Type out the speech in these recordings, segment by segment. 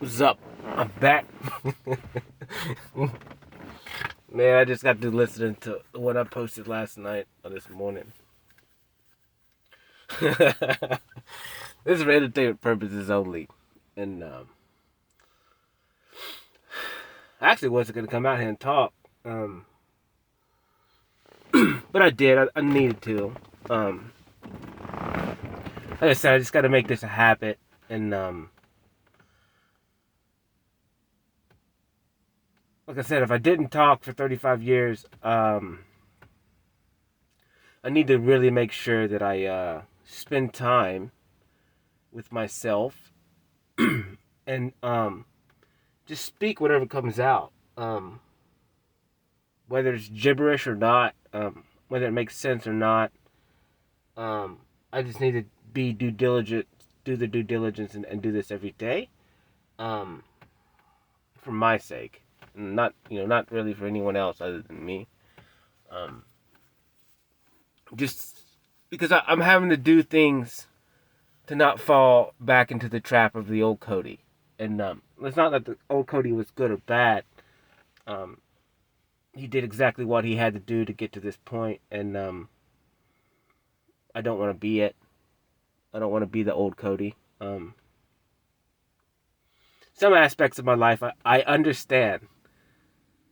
What's up? I'm back. Man, I just got to listening to what I posted last night or this morning. This is for entertainment purposes only. And I actually wasn't going to come out here and talk. But I did. I needed to. Like I said, I just got to make this a habit. And like I said, if I didn't talk for 35 years, I need to really make sure that I spend time with myself and just speak whatever comes out, whether it's gibberish or not, whether it makes sense or not. I just need to be due diligent, do the due diligence, and do this every day, um, for my sake, not not really for anyone else other than me. Um, just because I'm having to do things to not fall back into the trap of the old Cody. And it's not that the old Cody was good or bad. Um, he did exactly what he had to do to get to this point, and I don't want to be it. I don't want to be the old Cody. Some aspects of my life I understand.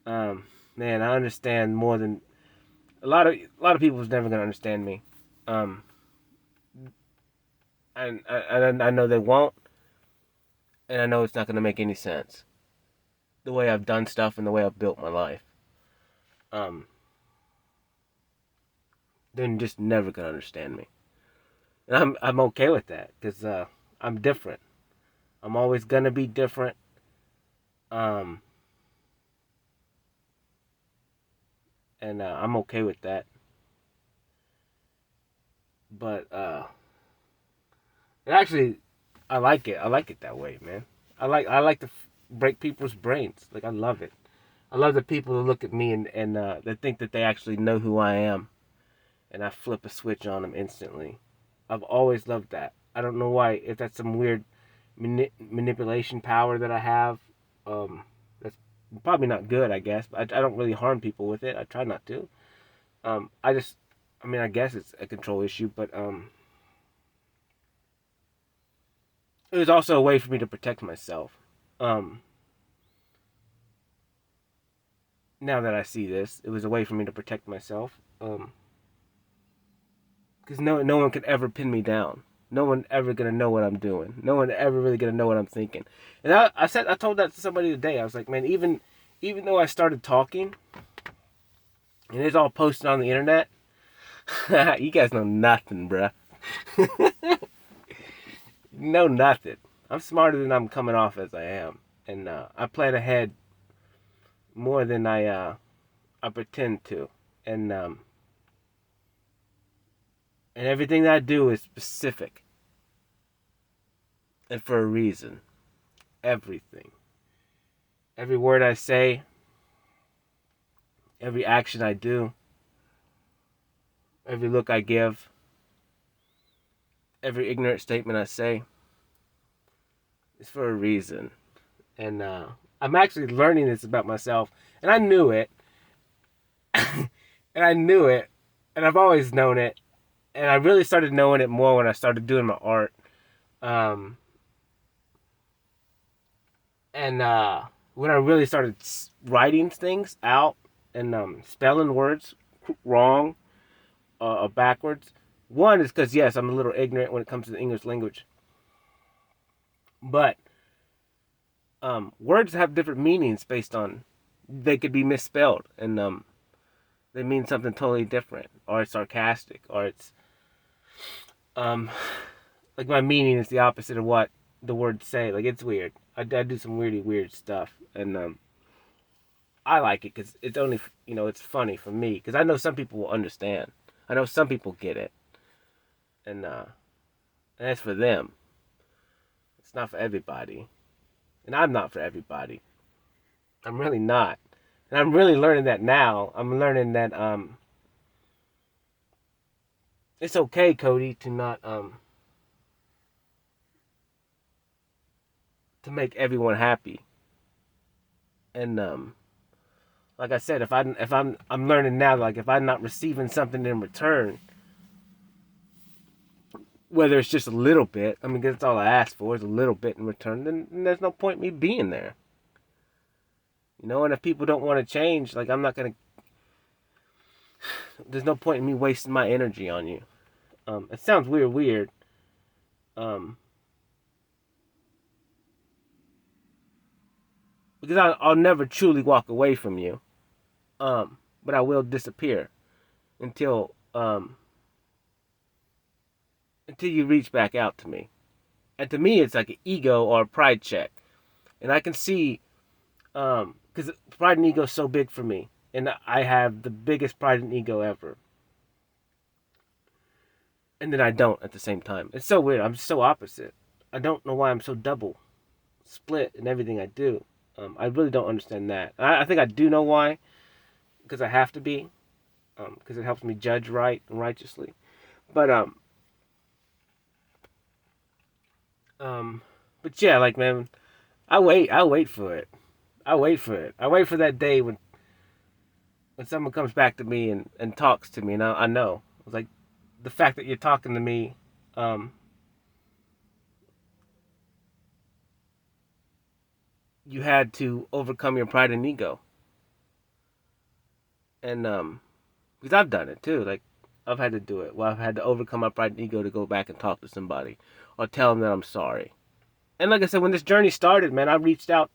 Man, I understand more than a lot of people is never gonna understand me. Um, and I know they won't, and I know it's not gonna make any sense. The way I've done stuff and the way I've built my life. Um, they're just never gonna understand me, and I'm okay with that because I'm different. I'm always gonna be different. Um, and I'm okay with that. But actually, I like it. I like it that way, man. I like to break people's brains. Like I love it. I love the people who look at me and they think that they actually know who I am, and I flip a switch on them instantly. I've always loved that. I don't know why. If that's some weird manipulation power that I have, that's probably not good. I guess. But I don't really harm people with it. I try not to. I just, I mean, I guess it's a control issue, but it was also a way for me to protect myself. Um, Now that I see this, it was a way for me to protect myself. Because no one could ever pin me down. No one ever gonna know what I'm doing. No one ever really gonna know what I'm thinking. And I told that to somebody today. I was like, man, even though I started talking and it's all posted on the internet, you guys know nothing, bruh. Know nothing. I'm smarter than I'm coming off as I am, and I plan ahead more than I pretend to, and and everything that I do is specific and for a reason. Everything, every word I say, every action I do, every look I give, every ignorant statement I say is for a reason. And I'm actually learning this about myself, and I knew it, and I knew it, and I've always known it, and I really started knowing it more when I started doing my art. Um, and when I really started writing things out and spelling words wrong or backwards. One is because yes, I'm a little ignorant when it comes to the English language, but words have different meanings based on they could be misspelled and they mean something totally different, or it's sarcastic, or it's um, like my meaning is the opposite of what the words say. Like it's weird. I do some weird stuff, and I like it because it's only it's funny for me because I know some people will understand. I know some people get it, and that's for them. It's not for everybody, and I'm not for everybody. I'm really not, and I'm really learning that now. I'm learning that it's okay, Cody, to not to make everyone happy. And like I said, I'm learning now, like if I'm not receiving something in return, whether it's just a little bit, I mean, that's all I ask for is a little bit in return, then there's no point in me being there. You know, and if people don't want to change, like I'm not gonna. There's no point in me wasting my energy on you. It sounds weird. Um, because I'll never truly walk away from you. But I will disappear until until you reach back out to me. And to me, it's like an ego or a pride check. And I can see, because pride and ego is so big for me, and I have the biggest pride and ego ever. And then I don't at the same time. It's so weird. I'm so opposite. I don't know why I'm so double split in everything I do. I really don't understand that. I think I do know why, because I have to be, because it helps me judge right and righteously. But um, but yeah, like man, I wait for it. I wait for it. I wait for that day when someone comes back to me and talks to me, and I know. It's like the fact that you're talking to me, um, you had to overcome your pride and ego, and because I've done it too. Like I've had to do it. Well, I've had to overcome my pride and ego to go back and talk to somebody or tell them that I'm sorry. And like I said, when this journey started, man, I reached out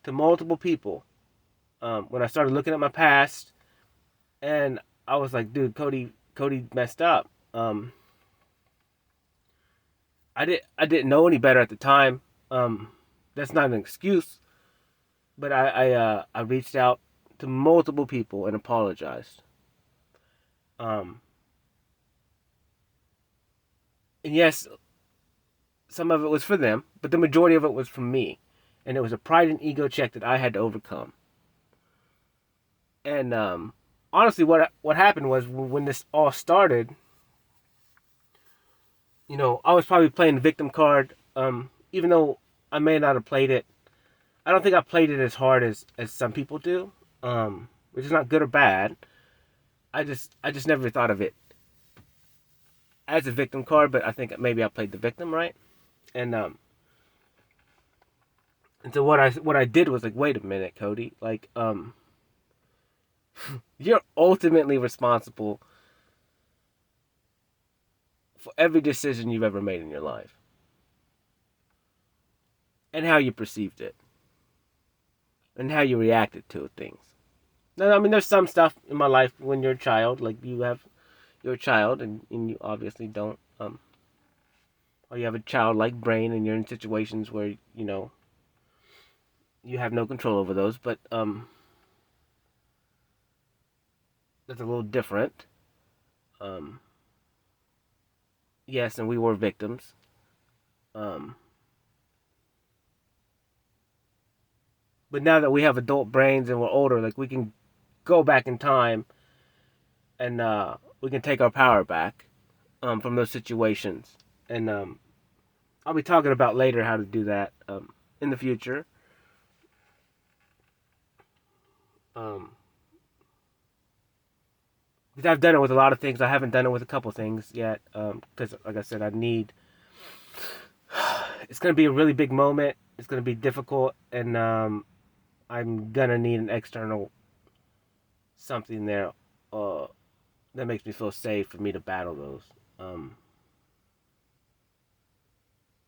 to multiple people. When I started looking at my past, and I was like, dude, Cody messed up. I didn't know any better at the time. That's not an excuse, but I reached out to multiple people and apologized. Um, and yes, some of it was for them, but the majority of it was from me, and it was a pride and ego check that I had to overcome. And honestly, what happened was when this all started, you know, I was probably playing the victim card. Even though I may not have played it, I don't think I played it as hard as some people do. Which is not good or bad. I just never thought of it as a victim card, but I think maybe I played the victim right. And and so what I did was like, wait a minute, Cody, like you're ultimately responsible for every decision you've ever made in your life and how you perceived it and how you reacted to things. Now, I mean, there's some stuff in my life when you're a child, like you're a child and you obviously don't, or you have a childlike brain and you're in situations where, you know, you have no control over those, but, that's a little different. Um, yes, and we were victims. Um, but now that we have adult brains and we're older, like we can go back in time and we can take our power back from those situations. And I'll be talking about later how to do that in the future. Um, because I've done it with a lot of things. I haven't done it with a couple things yet. Because, like I said, I need. It's gonna be a really big moment. It's gonna be difficult, and I'm gonna need an external something there, uh, that makes me feel safe for me to battle those. Um,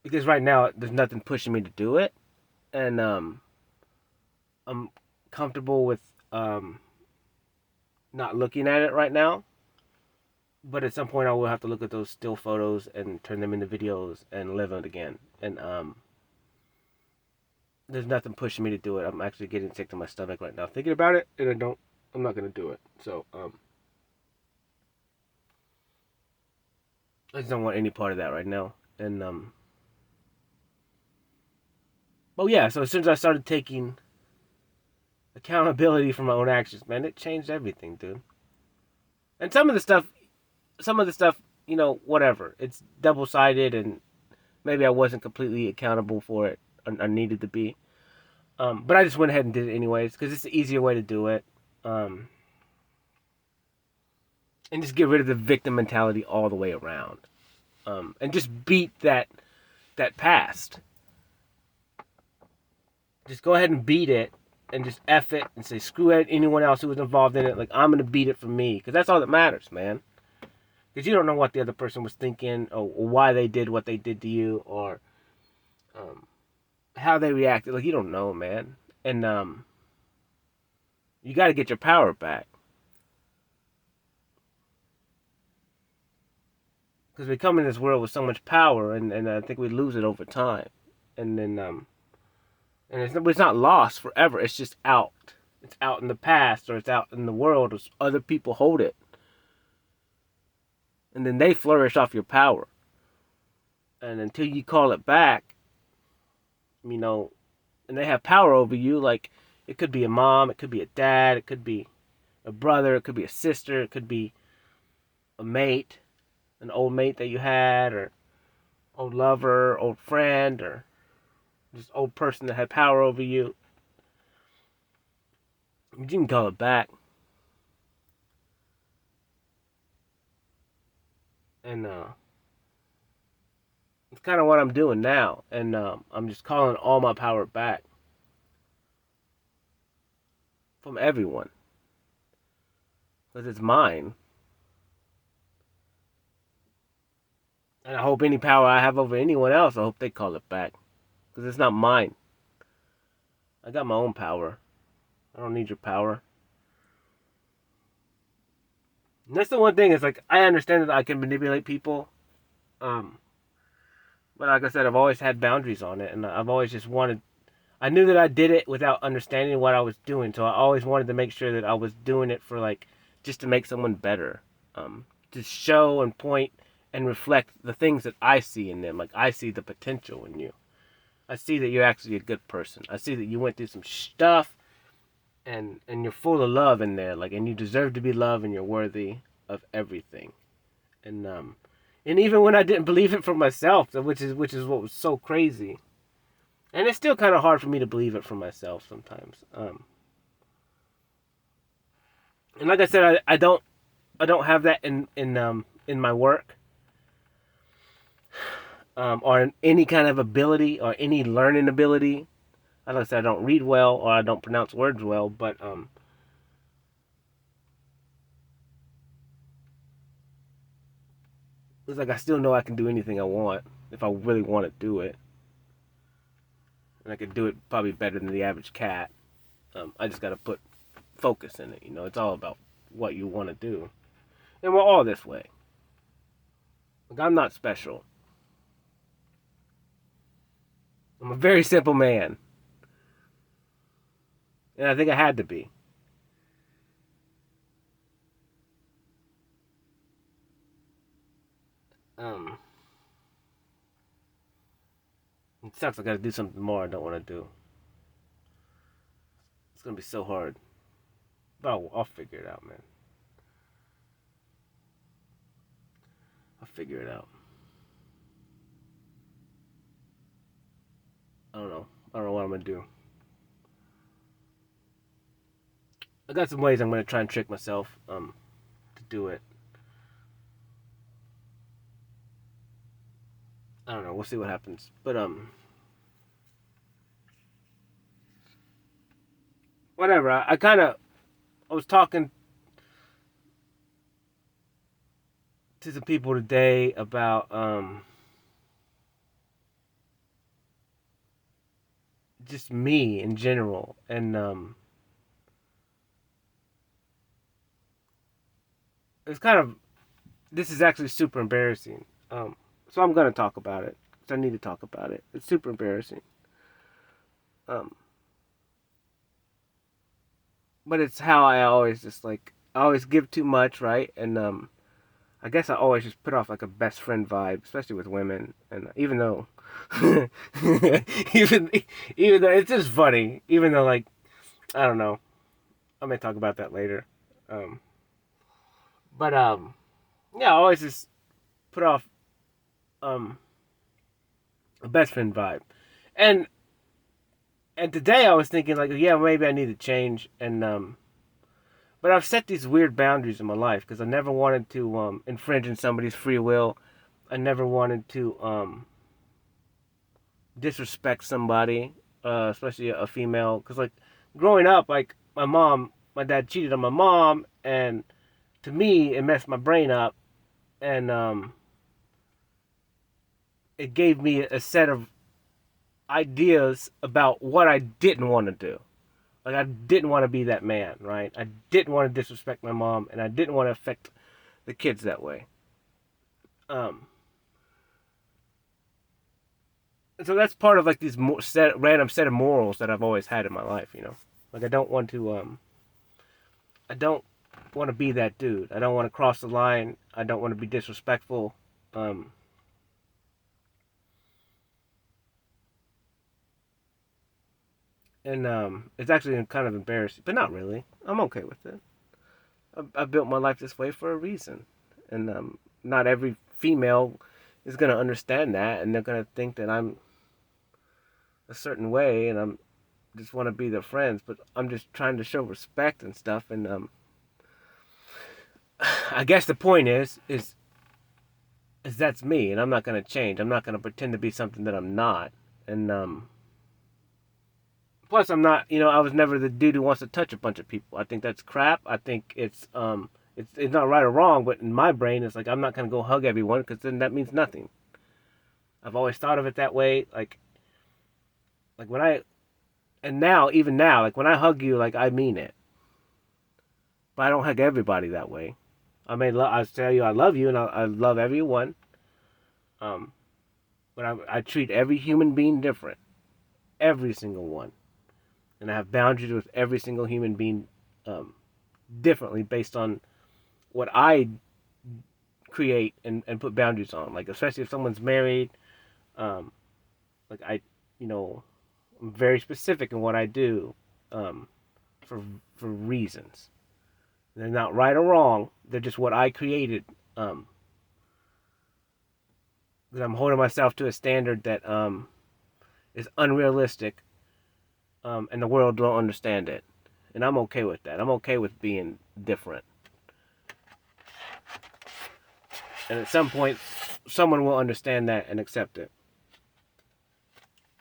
because right now there's nothing pushing me to do it, and I'm comfortable with not looking at it right now. But at some point, I will have to look at those still photos and turn them into videos and live it again. And there's nothing pushing me to do it. I'm actually getting sick to my stomach right now thinking about it, and I'm not gonna do it. So I just don't want any part of that right now. And oh yeah. So as soon as I started taking accountability for my own actions, man, it changed everything, dude. And some of the stuff, you know, whatever. It's double sided, and maybe I wasn't completely accountable for it. I needed to be. But I just went ahead and did it anyways because it's the easier way to do it. And just get rid of the victim mentality all the way around. And just beat that past. Just go ahead and beat it and just F it and say screw anyone else who was involved in it. Like, I'm going to beat it for me. Because that's all that matters, man. Because you don't know what the other person was thinking or why they did what they did to you or how they reacted. Like, you don't know, man. And you got to get your power back. Because we come in this world with so much power and I think we lose it over time. And then and it's not lost forever. It's just out. It's out in the past or it's out in the world. Or other people hold it. And then they flourish off your power. And until you call it back, you know, and they have power over you, like it could be a mom, it could be a dad, it could be a brother, it could be a sister, it could be a mate, an old mate that you had, or old lover, old friend, or just old person that had power over you. You can call it back. And it's kind of what I'm doing now. And I'm just calling all my power back from everyone. Because it's mine. And I hope any power I have over anyone else, I hope they call it back. Because it's not mine. I got my own power. I don't need your power. And that's the one thing, is like, I understand that I can manipulate people. But like I said, I've always had boundaries on it. And I've always just wanted... I knew that I did it without understanding what I was doing. So I always wanted to make sure that I was doing it for, like, just to make someone better. To show and point and reflect the things that I see in them. Like, I see the potential in you. I see that you're actually a good person. I see that you went through some stuff and you're full of love in there. Like, and you deserve to be loved and you're worthy of everything. And even when I didn't believe it for myself, which is what was so crazy. And it's still kind of hard for me to believe it for myself sometimes. And like I said, I don't have that in my work. Or in any kind of ability or any learning ability. Like I said, I don't read well or I don't pronounce words well, but it's like I still know I can do anything I want if I really want to do it. And I could do it probably better than the average cat. I just got to put focus in it. You know, it's all about what you want to do. And we're all this way. Like, I'm not special. I'm a very simple man. And I think I had to be. It sucks I gotta do something more I don't want to do. It's gonna be so hard. But I'll figure it out, man. I'll figure it out. I don't know. I don't know what I'm gonna do. I got some ways I'm gonna try and trick myself to do it. I don't know. We'll see what happens. But whatever. I was talking to some people today about just me in general, and it's kind of, this is actually super embarrassing. So I'm gonna talk about it. 'Cause I need to talk about it. It's super embarrassing. Um, but it's how I always just like, I always give too much, right? And I guess I always just put off like a best friend vibe, especially with women. And even though, even even though it's just funny, even though, like, I don't know, I may talk about that later. Um, but yeah, I always just put off um a best friend vibe, and And today I was thinking like, yeah, maybe I need to change. And but I've set these weird boundaries in my life because I never wanted to infringe on somebody's free will. I never wanted to disrespect somebody, especially a female. Because like growing up, like my dad cheated on my mom, and to me, it messed my brain up, and it gave me a set of ideas about what I didn't want to do. Like I didn't want to be that man, right? I didn't want to disrespect my mom, and I didn't want to affect the kids that way. Um, so that's part of like these random set of morals that I've always had in my life. Like I don't want to be that dude. I don't want to cross the line. I don't want to be disrespectful. Um, and it's actually kind of embarrassing, but not really. I'm okay with it. I built my life this way for a reason, and not every female is gonna understand that, and they're gonna think that I'm a certain way, and I'm just want to be their friends. But I'm just trying to show respect and stuff, and I guess the point is that's me, and I'm not gonna change. I'm not gonna pretend to be something that I'm not, and plus I'm not. I was never the dude who wants to touch a bunch of people. I think that's crap. I think it's not right or wrong, but in my brain, it's like I'm not gonna go hug everyone because then that means nothing. I've always thought of it that way. Like when I and now even now, like when I hug you, like I mean it. But I don't hug everybody that way. I tell you I love you and I love everyone. Um, but I treat every human being different, every single one, and I have boundaries with every single human being, um, differently based on what I create and put boundaries on. Like especially if someone's married, um, like you know, I'm very specific in what I do, um, for for reasons. They're not right or wrong. They're just what I created. Um, because I'm holding myself to a standard that is unrealistic, and the world don't understand it, and I'm okay with that. I'm okay with being different, and at some point, someone will understand that and accept it,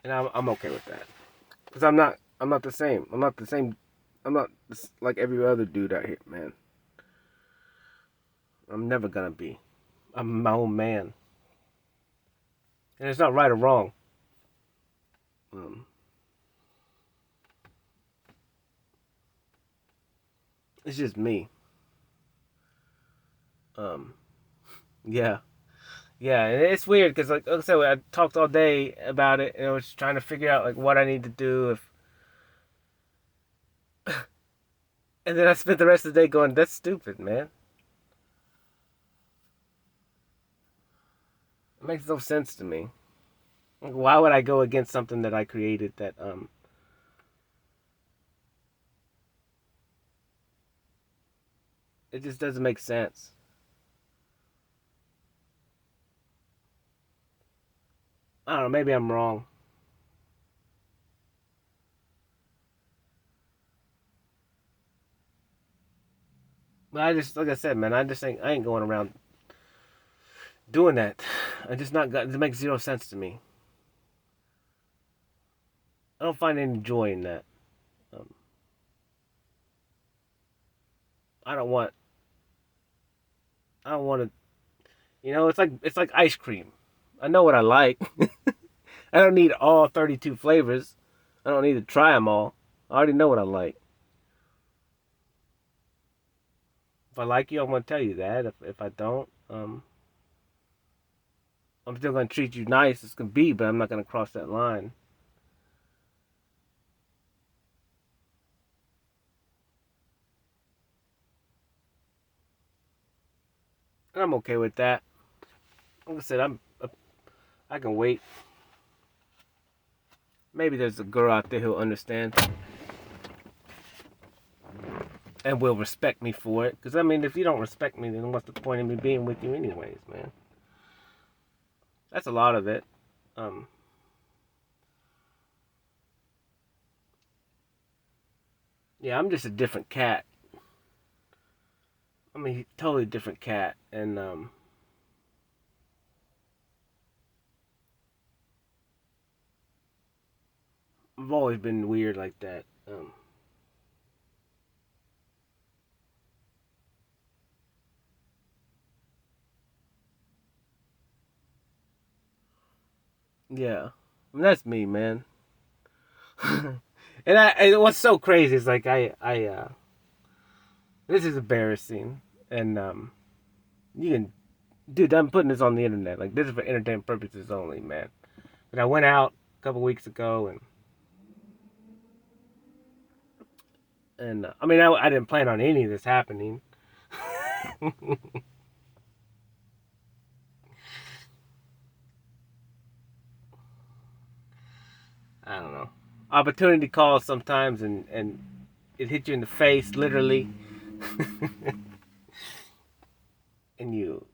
and I'm okay with that. Because I'm not the same. I'm not the same. I'm not like every other dude out here, man. I'm never gonna be. I'm my own man, and it's not right or wrong. Um, it's just me. Um, yeah, yeah, and it's weird because like I said, I talked all day about it, and I was trying to figure out like what I need to do if, and then I spent the rest of the day going, "That's stupid, man. It makes no sense to me. Like, why would I go against something that I created that it just doesn't make sense." I don't know. Maybe I'm wrong, but I just like I said, man. I ain't going around doing that. I just not got. It makes zero sense to me. I don't find any joy in that. Um, I don't want. I don't want to. It's like ice cream. I know what I like. I don't need all 32 flavors. I don't need to try them all. I already know what I like. If I like you, I'm gonna tell you that. If I don't, I'm still gonna treat you nice as can be, but I'm not gonna cross that line. And I'm okay with that. Like I said, I can wait. Maybe there's a girl out there who'll understand and will respect me for it. Because I mean, if you don't respect me, then what's the point of me being with you, anyways, man? That's a lot of it. Um, Yeah, I'm just a different cat. I'm a totally different cat, and I've always been weird like that. Yeah, I mean, that's me, man. And what's so crazy is like this is embarrassing, and you can, dude, I'm putting this on the internet. Like this is for entertainment purposes only, man. But I went out a couple weeks ago, and I mean, I didn't plan on any of this happening. I don't know. Opportunity calls sometimes, and it hits you in the face, literally, and you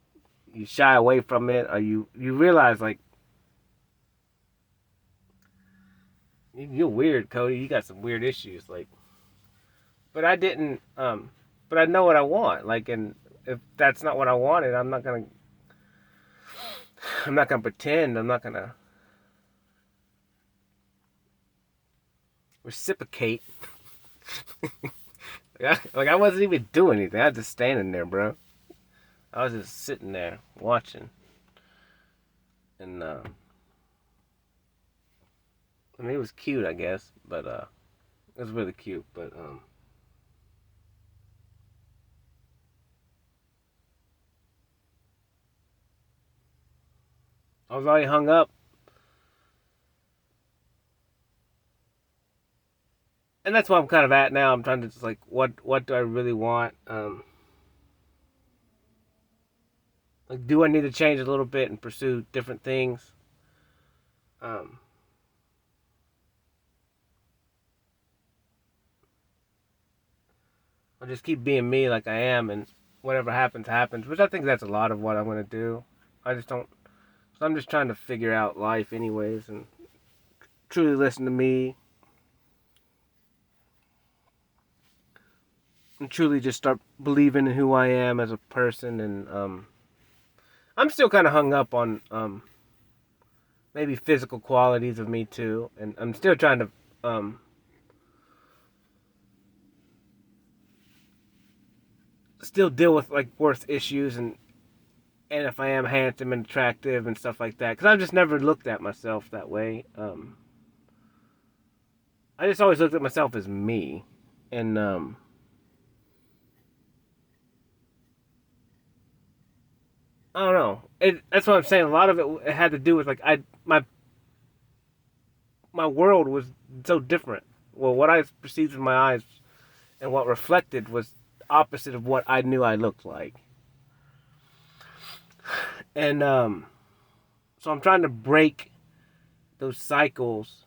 shy away from it, or you realize like you're weird, Cody. You got some weird issues, like. But I didn't. But I know what I want. Like, and if that's not what I wanted, I'm not gonna. I'm not gonna pretend. I'm not gonna reciprocate. Like I wasn't even doing anything. I was just standing there, bro. I was just sitting there watching, and I mean it was cute, I guess, but it was really cute. But I was already hung up, and that's where I'm kind of at now. I'm trying to just like, what do I really want? Like, do I need to change a little bit and pursue different things? Um, I'll just keep being me like I am, and whatever happens, happens. Which I think that's a lot of what I'm gonna do. I just don't. So I'm just trying to figure out life, anyways, and truly listen to me, and truly just start believing in who I am as a person. And I'm still kind of hung up on maybe physical qualities of me too, and I'm still trying to still deal with like worth issues and if I am handsome and attractive and stuff like that, because I've just never looked at myself that way. I just always looked at myself as me, and I don't know. That's what I'm saying. A lot of it had to do with like my world was so different. Well, what I perceived with my eyes and what reflected was opposite of what I knew I looked like, and so I'm trying to break those cycles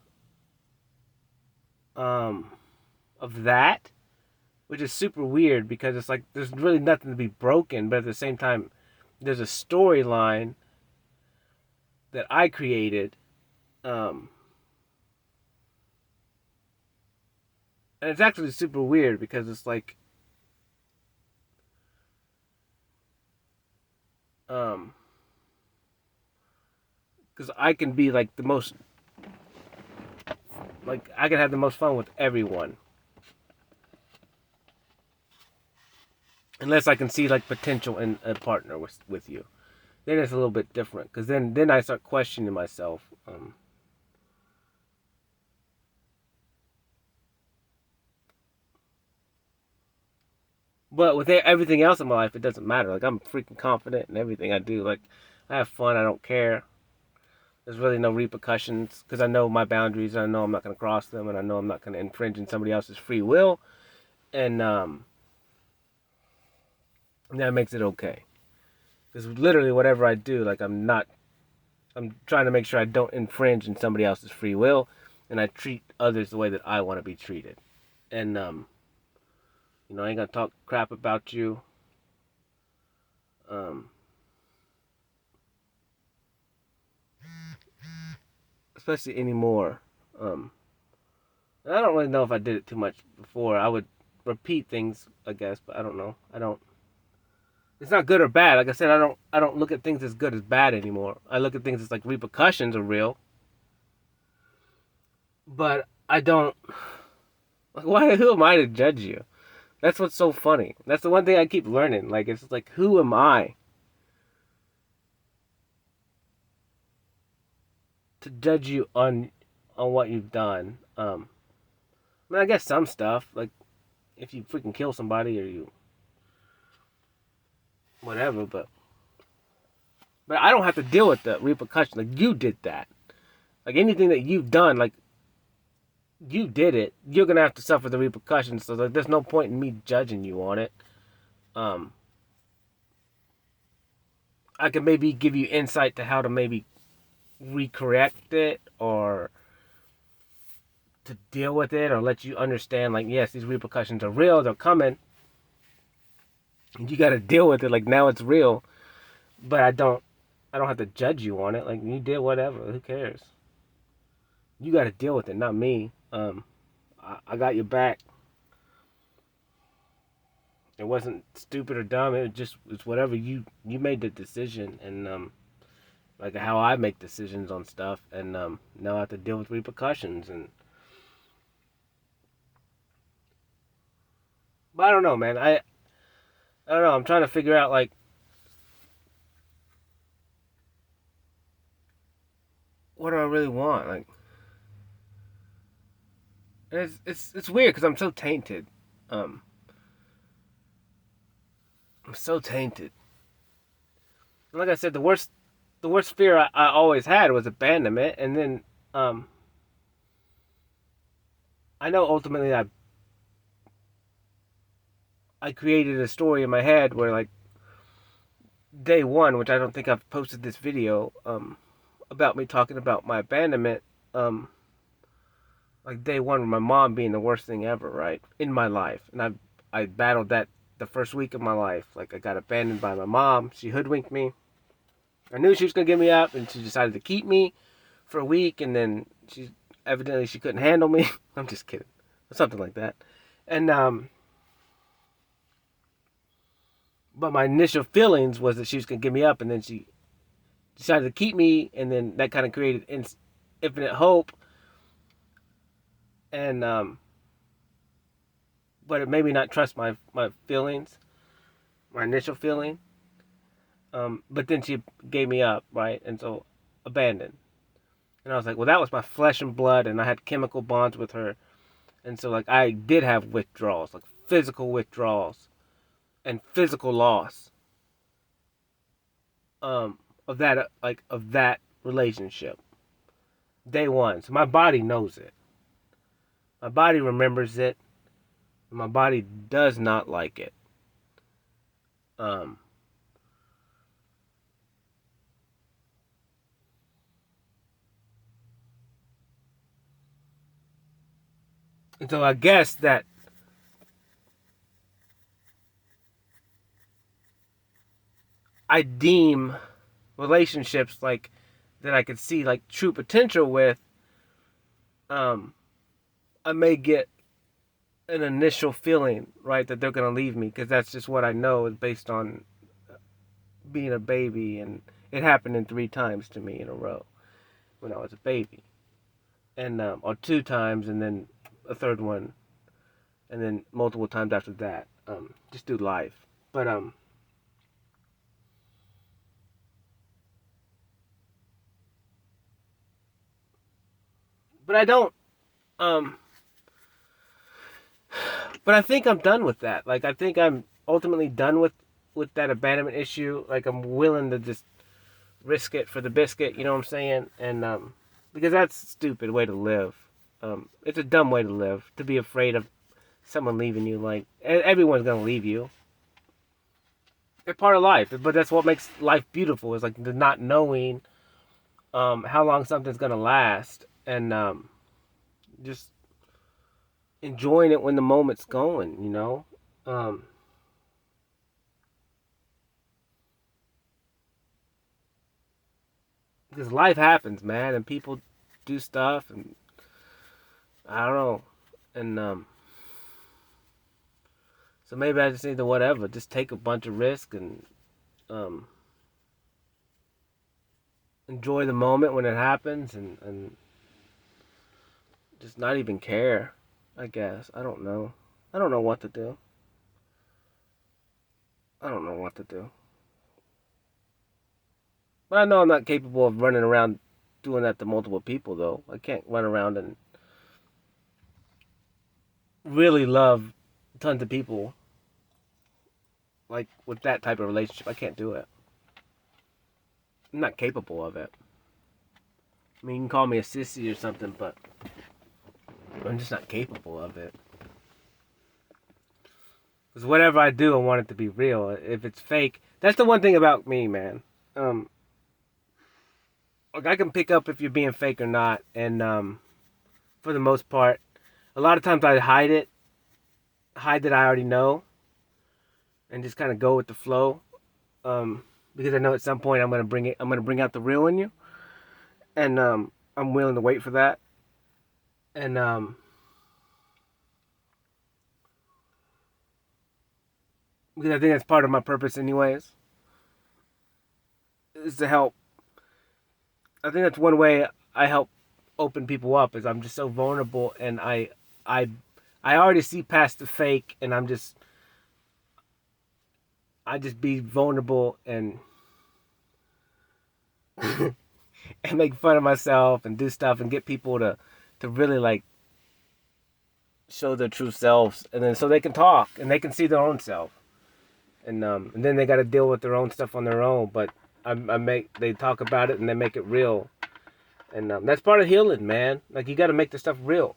um, of that, which is super weird because it's like there's really nothing to be broken, but at the same time, there's a storyline that I created. Um, and it's actually super weird because it's like um because I can be like the most like I can have the most fun with everyone unless I can see like potential in a partner with you. Then it's a little bit different because then I start questioning myself. But with everything else in my life, it doesn't matter. Like I'm freaking confident in everything I do. Like I have fun. I don't care. There's really no repercussions because I know my boundaries. I know I'm not going to cross them, and I know I'm not going to infringe on somebody else's free will, and that makes it okay. Because literally, whatever I do, like I'm not. I'm trying to make sure I don't infringe on somebody else's free will, and I treat others the way that I want to be treated. And I ain't gonna talk crap about you. Um, Especially anymore. Um, And I don't really know if I did it too much before. I would repeat things, I guess, but I don't know. I don't. It's not good or bad. Like I said, I don't look at things as good as bad anymore. I look at things as like repercussions are real, but I don't. Like, why? Who am I to judge you? That's what's so funny. That's the one thing I keep learning. Like it's like, who am I to judge you on what you've done? I mean, I guess some stuff, like if you freaking kill somebody or you whatever, but I don't have to deal with the repercussions. Like you did that. Like anything that you've done, like you did it. You're gonna have to suffer the repercussions. So like, there's no point in me judging you on it. Um, I can maybe give you insight to how to maybe recorrect it or to deal with it or let you understand like yes these repercussions are real, they're coming, and you got to deal with it. Like now it's real, but I don't have to judge you on it. Like you did whatever, who cares? You got to deal with it, not me. I got your back. It wasn't stupid or dumb. It was just it's whatever you made the decision, and like how I make decisions on stuff, and now I have to deal with repercussions. And but I don't know, man. I don't know. I'm trying to figure out like what do I really want. Like it's weird because I'm so tainted. Um, I'm so tainted. And like I said, the worst fear I always had was abandonment, and then um, I know ultimately I created a story in my head where like day one, which I don't think I've posted this video about me talking about my abandonment. Like day one, with my mom being the worst thing ever, right, in my life, and I battled that the first week of my life. Like I got abandoned by my mom. She hoodwinked me. I knew she was gonna give me up, and she decided to keep me for a week, and then she couldn't handle me. I'm just kidding, something like that. And but my initial feelings was that she was gonna give me up, and then she decided to keep me, and then that kind of created infinite hope, and but it made me not trust my feelings, my initial feeling. But then she gave me up, right, and so abandoned. And I was like, well, that was my flesh and blood, and I had chemical bonds with her, and so like I did have withdrawals, like physical withdrawals and physical loss, um, of that relationship. Day one, so my body knows it. My body remembers it. My body does not like it. Um, and so I guess that I deem relationships like that I could see like true potential with. Um, I may get an initial feeling, right, that they're gonna leave me because that's just what I know is based on being a baby, and it happened in 3 times to me in a row when I was a baby, and or 2 times, and then a third one, and then multiple times after that, just through life. But I don't, um, but I think I'm done with that. Like I think I'm ultimately done with that abandonment issue. Like I'm willing to just risk it for the biscuit. You know what I'm saying? And because that's a stupid way to live. It's a dumb way to live to be afraid of someone leaving you. Like everyone's gonna leave you. They're part of life, but that's what makes life beautiful. Is like the not knowing how long something's gonna last, and just enjoying it when the moment's going. You know, um, because life happens, man, and people do stuff, and I don't know. And so maybe I just need to whatever, just take a bunch of risk and um, enjoy the moment when it happens, and just not even care. I guess I don't know. I don't know what to do. I don't know what to do. But I know I'm not capable of running around doing that to multiple people, though. I can't run around and really love tons of people like with that type of relationship. I can't do it. I'm not capable of it. I mean, you can call me a sissy or something, but I'm just not capable of it. Because whatever I do, I want it to be real. If it's fake, that's the one thing about me, man. Um, like I can pick up if you're being fake or not, and for the most part, a lot of times I hide that I already know, and just kind of go with the flow. Because I know at some point I'm gonna bring out the real in you, and I'm willing to wait for that, and because I think that's part of my purpose, anyways, is to help. I think that's one way I help open people up is I'm just so vulnerable, and I I already see past the fake, and I just be vulnerable and and make fun of myself and do stuff and get people to really like show their true selves, and then so they can talk and they can see their own self, and then they got to deal with their own stuff on their own. But I make they talk about it and they make it real, and that's part of healing, man. Like you got to make the stuff real.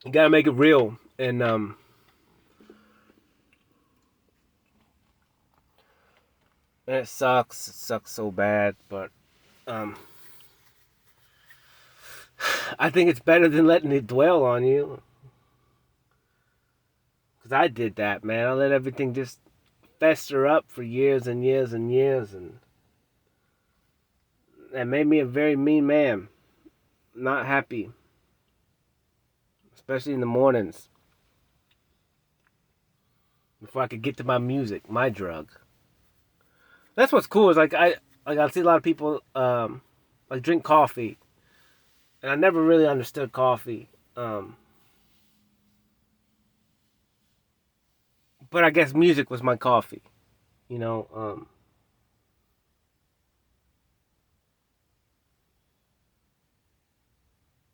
You got to make it real, and it sucks. It sucks so bad, but um, I think it's better than letting it dwell on you. Cause I did that, man. I let everything just fester up for years and years and years, and that made me a very mean man. Not happy, especially in the mornings before I could get to my music, my drug. That's what's cool. Is I see a lot of people like drink coffee, and I never really understood coffee. But I guess music was my coffee. You know,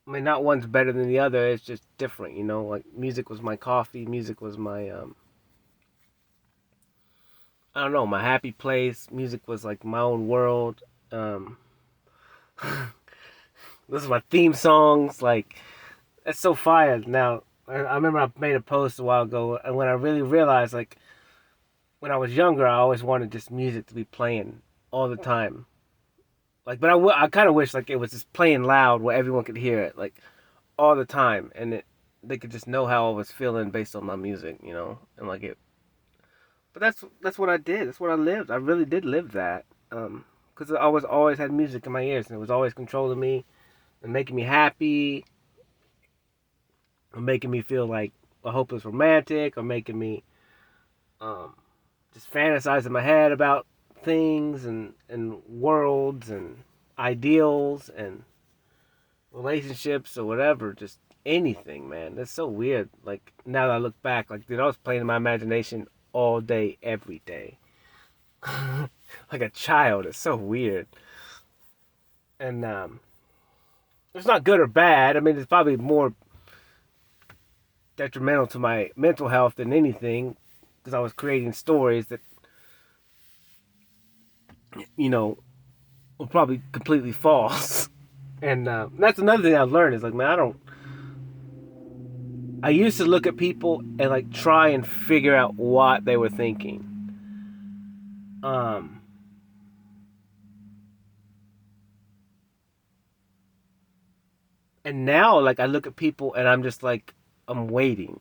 I mean, not one's better than the other. It's just different. You know, like music was my coffee. Music was my I don't know, my happy place. Music was like my own world. Um, Those are my theme songs. Like that's so fire. Now I remember I made a post a while ago, and when I really realized, like when I was younger, I always wanted just music to be playing all the time. Like, but I kind of wish like it was just playing loud where everyone could hear it, like all the time, and they could just know how I was feeling based on my music, you know, and like it. But that's what I did. That's what I lived. I really did live that. Because I was always had music in my ears, and it was always controlling me and making me happy, or making me feel like a hopeless romantic, or making me um, just fantasize in my head about things and worlds and ideals and relationships or whatever. Just anything, man. That's so weird. Like now that I look back, like dude, I was playing in my imagination all day, every day, like a child. It's so weird, and it's not good or bad. I mean, it's probably more detrimental to my mental health than anything because I was creating stories that you know were probably completely false. And that's another thing I've learned is like, man, I don't. I used to look at people and like try and figure out what they were thinking. Um, and now like I look at people and I'm just like I'm waiting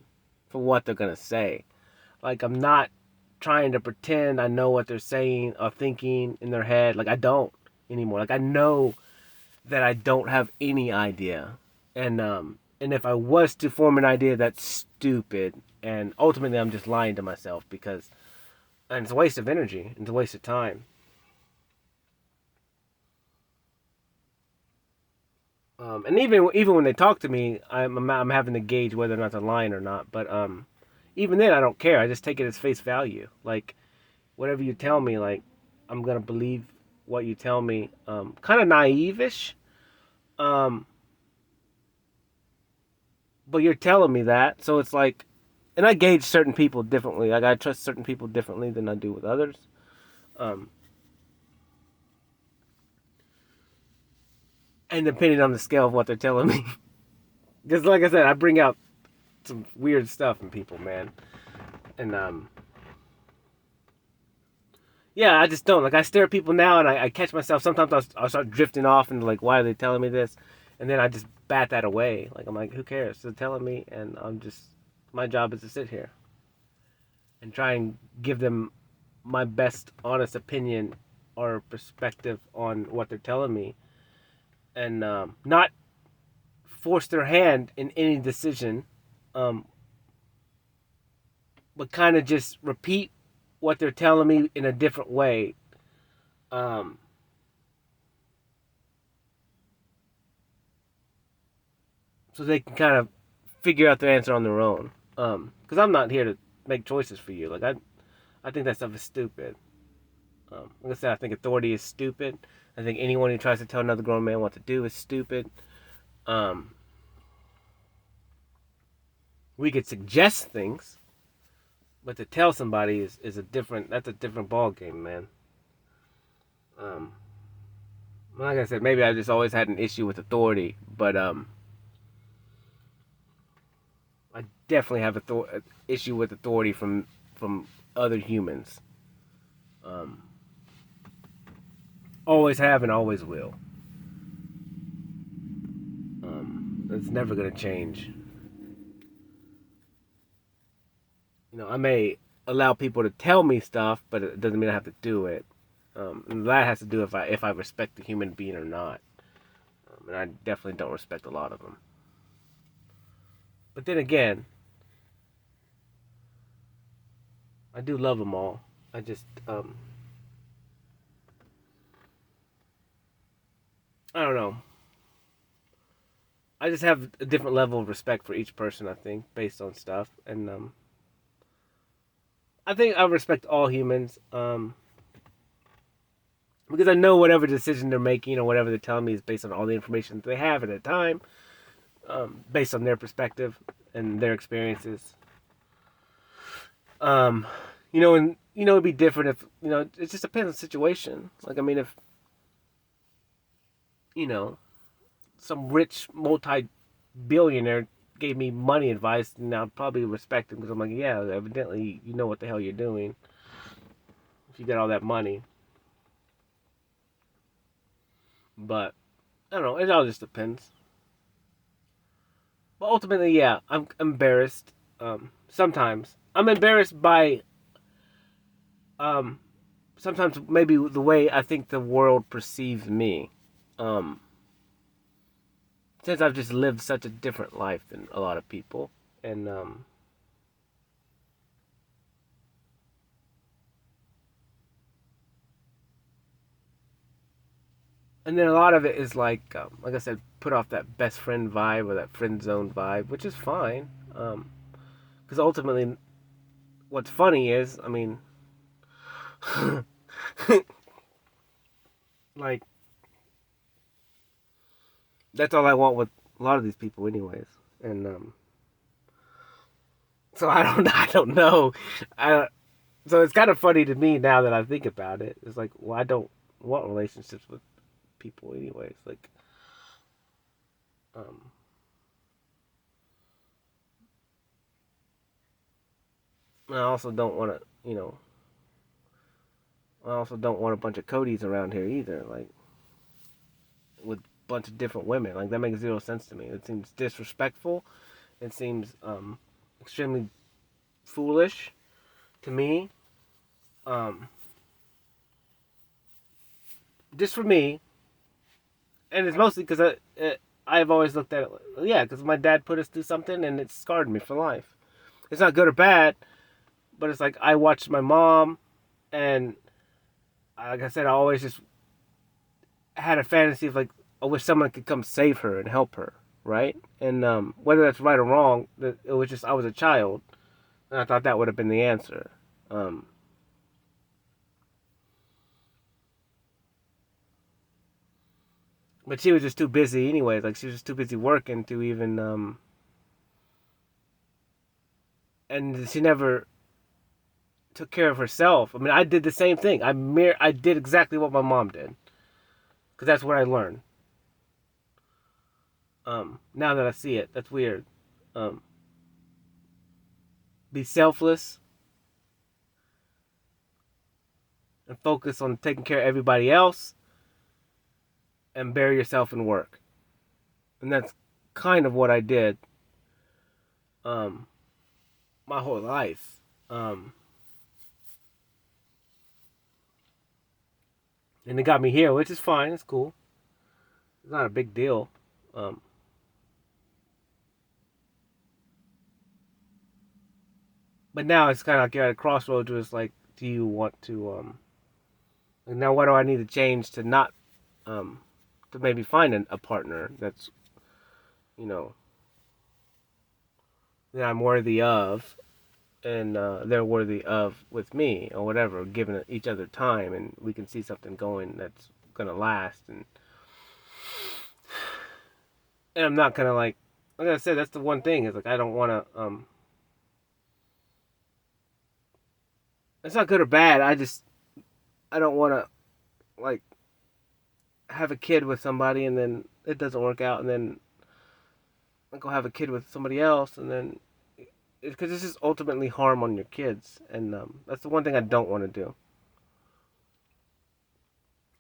for what they're gonna say. Like I'm not trying to pretend I know what they're saying or thinking in their head. Like I don't. anymore. Like I know that I don't have any idea, and if I was to form an idea, that's stupid, and ultimately I'm just lying to myself because, and it's a waste of energy, it's a waste of time. And even when they talk to me, I'm having to gauge whether or not they're lying or not. But even then, I don't care. I just take it as face value. Like whatever you tell me, like I'm gonna believe what you tell me. Kind of naive-ish. Um, but you're telling me that, so it's like, and I gauge certain people differently. Like I trust certain people differently than I do with others. Um, and depending on the scale of what they're telling me, because like I said, I bring out some weird stuff in people, man, and yeah, I just don't. Like, I stare at people now and I catch myself. Sometimes I'll start drifting off and, like, why are they telling me this? And then I just bat that away. Like, I'm like, who cares? They're telling me, and I'm just, my job is to sit here and try and give them my best honest opinion or perspective on what they're telling me and not force their hand in any decision, um, but kind of just repeat what they're telling me in a different way. Um, so they can kind of figure out their answer on their own. Because I'm not here to make choices for you. Like I think that stuff is stupid. Like I said, I think authority is stupid. I think anyone who tries to tell another grown man what to do is stupid. Um, we could suggest things, but to tell somebody is a different. That's a different ball game, man. Um, like I said, maybe I just always had an issue with authority, but I definitely have an issue with authority from other humans. Um, always have and always will. It's never gonna change. You know, I may allow people to tell me stuff, but it doesn't mean I have to do it. And that has to do if I respect the human being or not. And I definitely don't respect a lot of them. But then again, I do love them all. I just I don't know. I just have a different level of respect for each person. I think based on stuff, and I think I respect all humans. Because I know whatever decision they're making or whatever they're telling me is based on all the information that they have at a time, based on their perspective and their experiences. Um, and it'd be different if it just depends on the situation. Like I mean, if some rich multi-billionaire gave me money advice, then I'd probably respect him because I'm like, yeah, evidently you know what the hell you're doing if you got all that money. But I don't know. It all just depends. But ultimately, yeah, I'm embarrassed. Sometimes I'm embarrassed by um, sometimes maybe the way I think the world perceives me. Um, since I've just lived such a different life than a lot of people, and then a lot of it is like I said, put off that best friend vibe or that friend zone vibe, which is fine. Because ultimately, what's funny is, I mean, like that's all I want with a lot of these people, anyways. And so I don't know. So it's kind of funny to me now that I think about it. It's like, well, I don't want relationships with people, anyways. Like, um, I also don't want to, I also don't want a bunch of Codys around here either. Like, with a bunch of different women. Like, that makes zero sense to me. It seems disrespectful. It seems extremely foolish to me. Um, just for me, and it's mostly because I've always looked at it, yeah, because my dad put us through something and it scarred me for life. It's not good or bad, but it's like I watched my mom, and like I said, I always just had a fantasy of like I wish someone could come save her and help her, right? And whether that's right or wrong, it was just I was a child, and I thought that would have been the answer. Um, but she was just too busy, anyways. Like she was just too busy working to even and she never took care of herself. I mean, I did the same thing. I did exactly what my mom did because that's what I learned. Now that I see it, that's weird. Um, be selfless and focus on taking care of everybody else and bury yourself in work. And that's kind of what I did um, my whole life. Um, and it got me here, which is fine. It's cool. It's not a big deal. Um, but now it's kind of like you're at a crossroads where it's like, do you want to like now what do I need to change to not um, to maybe find a partner that's you know that I'm worthy of and they're worthy of with me or whatever, giving each other time and we can see something going that's gonna last and I'm not gonna like I said, that's the one thing is like I don't want to it's not good or bad. I don't want to like have a kid with somebody and then it doesn't work out and then I go have a kid with somebody else and then because this is ultimately harm on your kids and that's the one thing I don't want to do.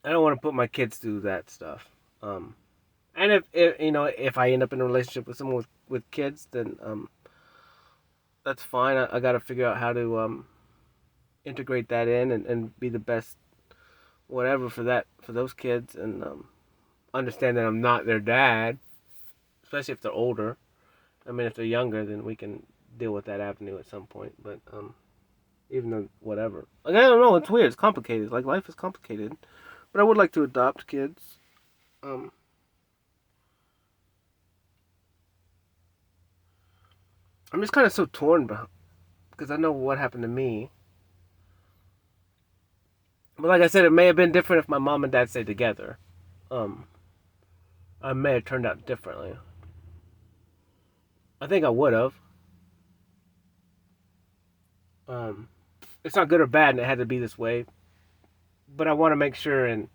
I don't want to put my kids through that stuff. And if if I end up in a relationship with someone with kids, then that's fine. I got to figure out how to integrate that in and be the best whatever for those kids and understand that I'm not their dad, especially if they're older. I mean, if they're younger, then we can deal with that avenue at some point. But even though whatever, like I don't know, it's weird. It's complicated. Like life is complicated. But I would like to adopt kids. Um, I'm just kind of so torn because I know what happened to me. But like I said, it may have been different if my mom and dad stayed together. Um, I may have turned out differently. I think I would have. Um, it's not good or bad, and it had to be this way. But I want to make sure, and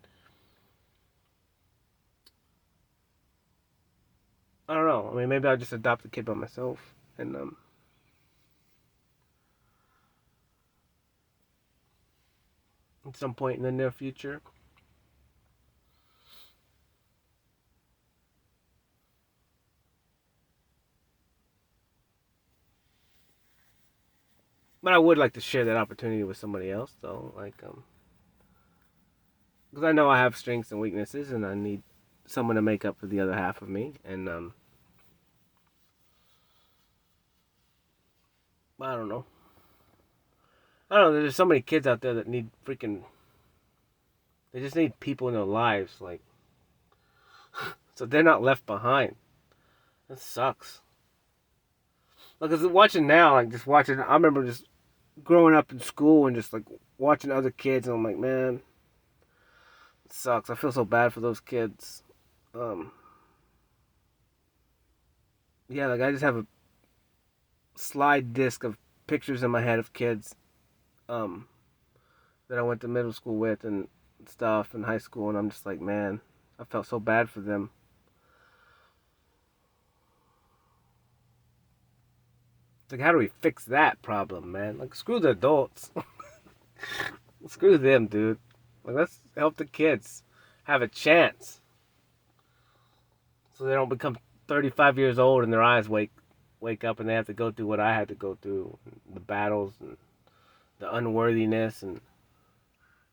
I don't know. I mean, maybe I'll just adopt a kid by myself, and at some point in the near future. But I would like to share that opportunity with somebody else, though. Like, because I know I have strengths and weaknesses, and I need someone to make up for the other half of me. And I don't know. I don't know. There's so many kids out there that need freaking. They just need people in their lives, like, so they're not left behind. That sucks. Like, cause watching now, like, just watching. I remember just growing up in school and just like watching other kids, and I'm like, man, it sucks. I feel so bad for those kids. Um, yeah, like I just have a slide disc of pictures in my head of kids um, that I went to middle school with and stuff in high school, and I'm just like, man, I felt so bad for them. It's like, how do we fix that problem, man? Like, screw the adults. Screw them, dude. Like, let's help the kids have a chance so they don't become 35 years old and their eyes wake up and they have to go through what I had to go through, the battles and the unworthiness and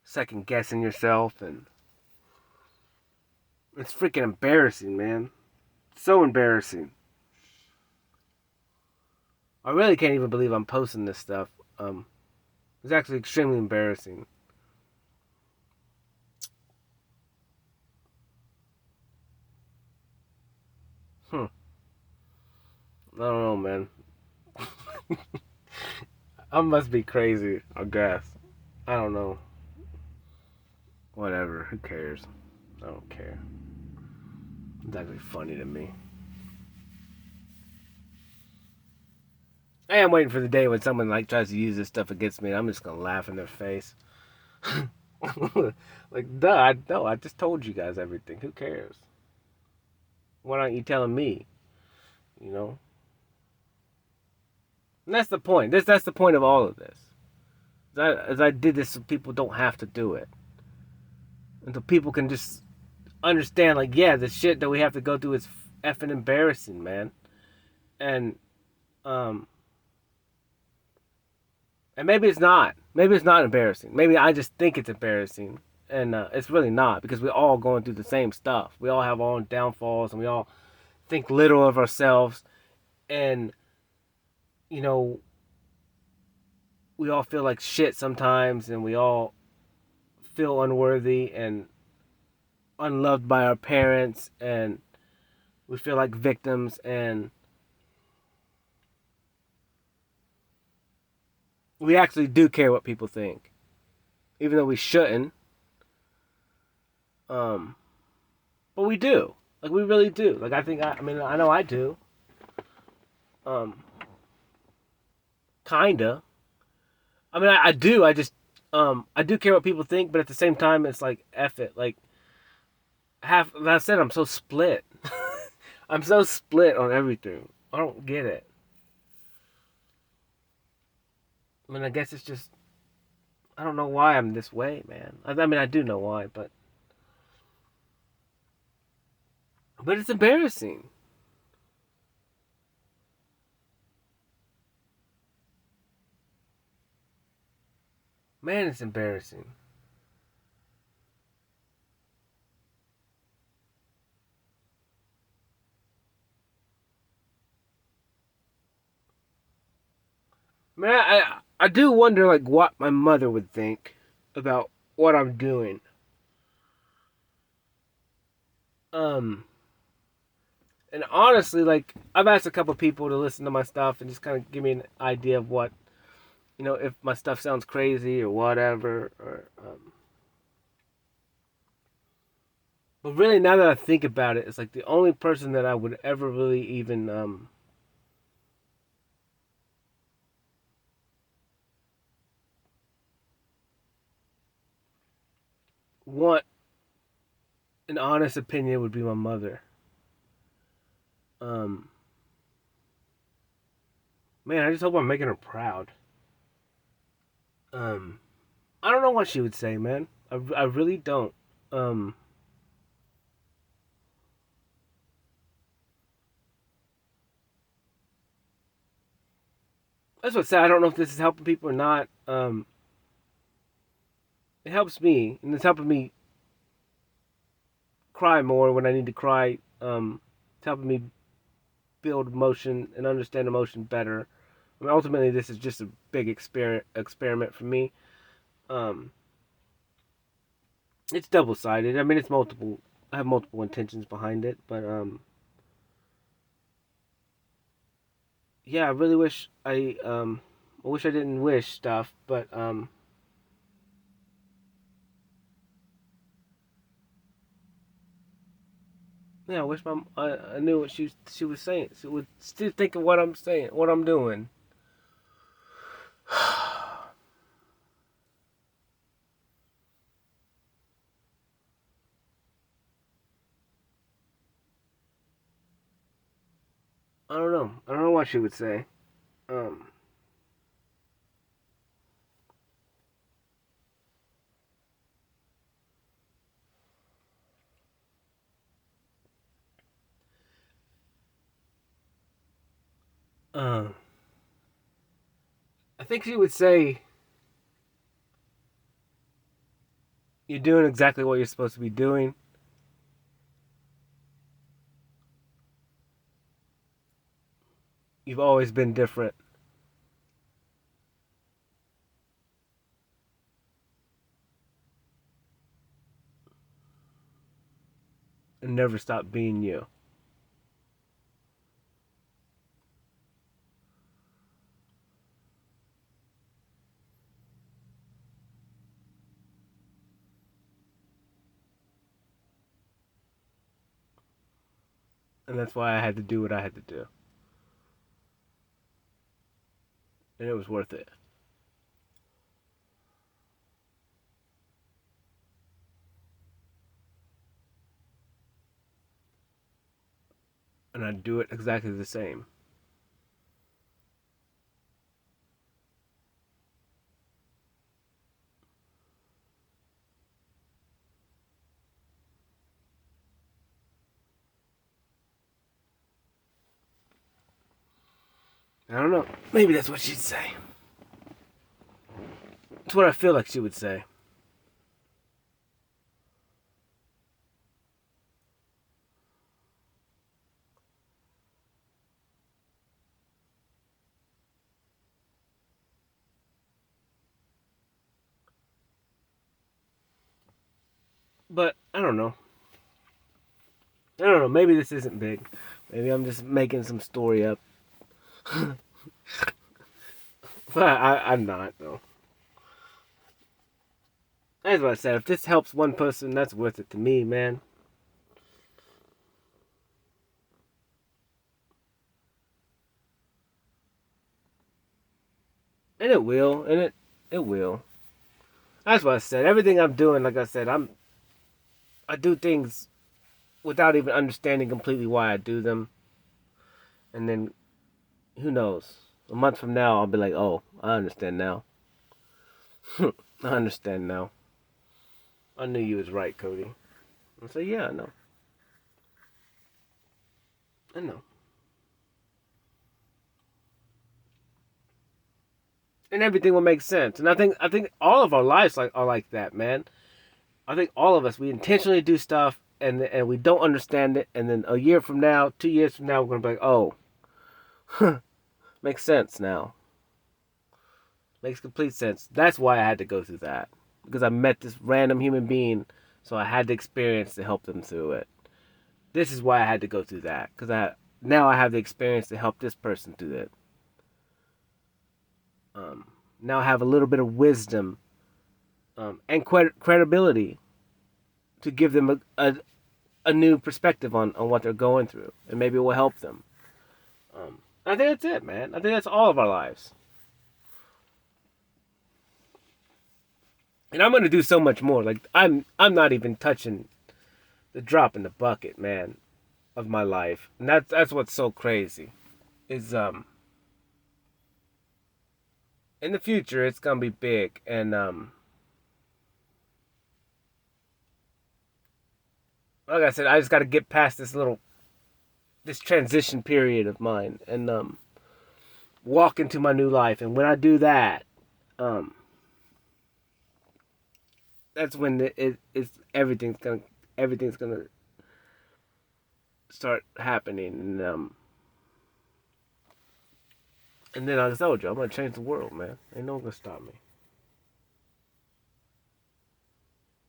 second guessing yourself and It's freaking embarrassing, man. So embarrassing. I really can't even believe I'm posting this stuff. It's actually extremely embarrassing. I don't know, man. I must be crazy, I guess. I don't know. Whatever. Who cares? I don't care. It's actually funny to me. I am waiting for the day when someone like tries to use this stuff against me, and I'm just gonna laugh in their face. Like, duh, I just told you guys everything. Who cares? Why aren't you telling me? You know? And that's the point. That's the point of all of this. As I did this so people don't have to do it. And so people can just understand, like, yeah, the shit that we have to go through is effing embarrassing, man. And, um, and maybe it's not. Maybe it's not embarrassing. Maybe I just think it's embarrassing. And it's really not because we're all going through the same stuff. We all have our own downfalls and we all think little of ourselves. And, you know, we all feel like shit sometimes and we all feel unworthy and unloved by our parents and we feel like victims and we actually do care what people think. Even though we shouldn't. Um but we do. Like we really do. Like I mean I know I do. Um kinda. I mean I do. I do care what people think, but at the same time it's like F it. Like half like I said I'm so split. I'm so split on everything. I don't get it. I mean I guess it's just I don't know why I'm this way, man. I mean I do know why, but it's embarrassing. Man, it's embarrassing. Man, I do wonder like what my mother would think about what I'm doing. Um, and honestly, like I've asked a couple people to listen to my stuff and just kind of give me an idea of what if my stuff sounds crazy or whatever. But really, now that I think about it, it's like the only person that I would ever really even want an honest opinion would be my mother. Um, man, I just hope I'm making her proud. Um, I don't know what she would say, man. I really don't. Um, that's what I said. I don't know if this is helping people or not. It helps me, and it's helping me cry more when I need to cry. It's helping me build emotion and understand emotion better. I mean, ultimately, this is just a big experiment for me. Um, it's double sided. I mean, it's multiple. I have multiple intentions behind it, but yeah, I really wish I wish I didn't wish stuff, but yeah, I wish I knew what she was saying. She would still think of what I'm saying, what I'm doing. I don't know. I don't know what she would say. Um, uh, I think she would say you're doing exactly what you're supposed to be doing. You've always been different and never stop being you. And that's why I had to do what I had to do. And it was worth it. And I'd do it exactly the same. I don't know. Maybe that's what she'd say. It's what I feel like she would say. But I don't know. I don't know. Maybe this isn't big. Maybe I'm just making some story up. But I'm not, though. That's what I said. If this helps one person, that's worth it to me, man. And it will. And it will. That's what I said. Everything I'm doing, like I said, I do things without even understanding completely why I do them. And then, who knows? A month from now, I'll be like, oh, I understand now. I understand now. I knew you was right, Cody. I say, yeah, I know. I know. And everything will make sense. And I think all of our lives are like that, man. I think all of us, we intentionally do stuff and we don't understand it, and then a year from now, 2 years from now, we're gonna be like, oh, makes sense now. Makes complete sense. That's why I had to go through that. Because I met this random human being, so I had the experience to help them through it. This is why I had to go through that. Because now I have the experience to help this person through it. Now I have a little bit of wisdom and credibility to give them a new perspective on what they're going through. And maybe it will help them. I think that's it, man. I think that's all of our lives. And I'm gonna do so much more. Like I'm not even touching the drop in the bucket, man, of my life. And that's what's so crazy. Is in the future it's gonna be big, and like I said, I just gotta get past this transition period of mine and walk into my new life. And when I do that, um that's when it's everything's gonna start happening. And then like I told you, I'm gonna change the world, man. Ain't no one gonna stop me.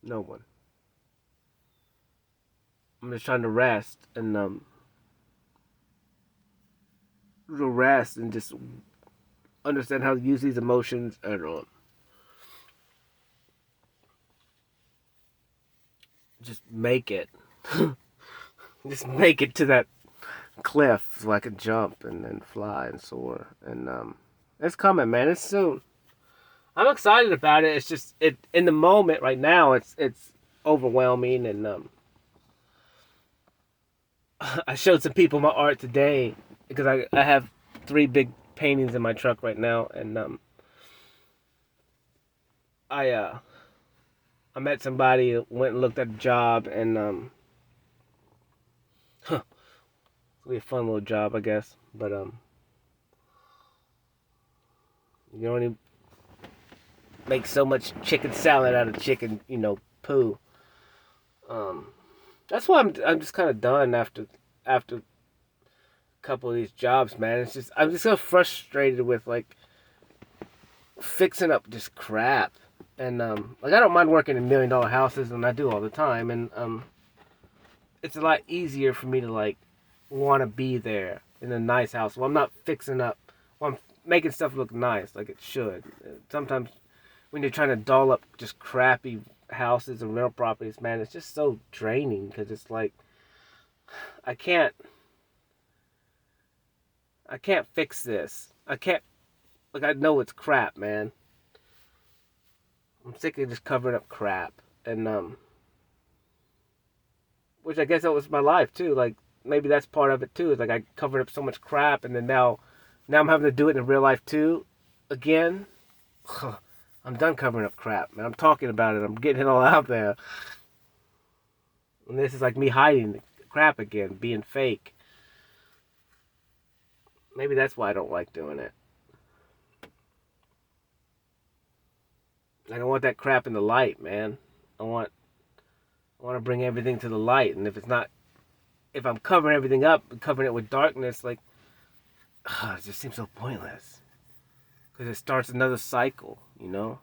No one. I'm just trying to rest and just understand how to use these emotions and just make it. Just make it to that cliff so I can jump and then fly and soar. And it's coming, man. It's soon. I'm excited about it. It's just it in the moment right now. It's overwhelming, and I showed some people my art today because I have 3 big paintings in my truck right now, and I met somebody, went and looked at a job, and huh, it'll be a fun little job, I guess. But you only make so much chicken salad out of chicken, poo. Um, that's why I'm just kind of done after couple of these jobs, man. It's just I'm just so frustrated with like fixing up just crap. And like I don't mind working in $1 million houses, and I do all the time. And it's a lot easier for me to like want to be there in a nice house. Well, I'm not fixing up. Well, I'm making stuff look nice like it should. Sometimes when you're trying to doll up just crappy houses and rental properties, man, it's just so draining because it's like I can't I can't fix this. I can't like I know it's crap, man. I'm sick of just covering up crap. And which I guess that was my life too. Like maybe that's part of it too. Is like I covered up so much crap, and then now I'm having to do it in real life too, again. I'm done covering up crap, man. I'm talking about it. I'm getting it all out there. And this is like me hiding crap again, being fake. Maybe that's why I don't like doing it. Like I want that crap in the light, man. I want to bring everything to the light, and if I'm covering everything up, covering it with darkness, like it just seems so pointless. Because it starts another cycle, you know?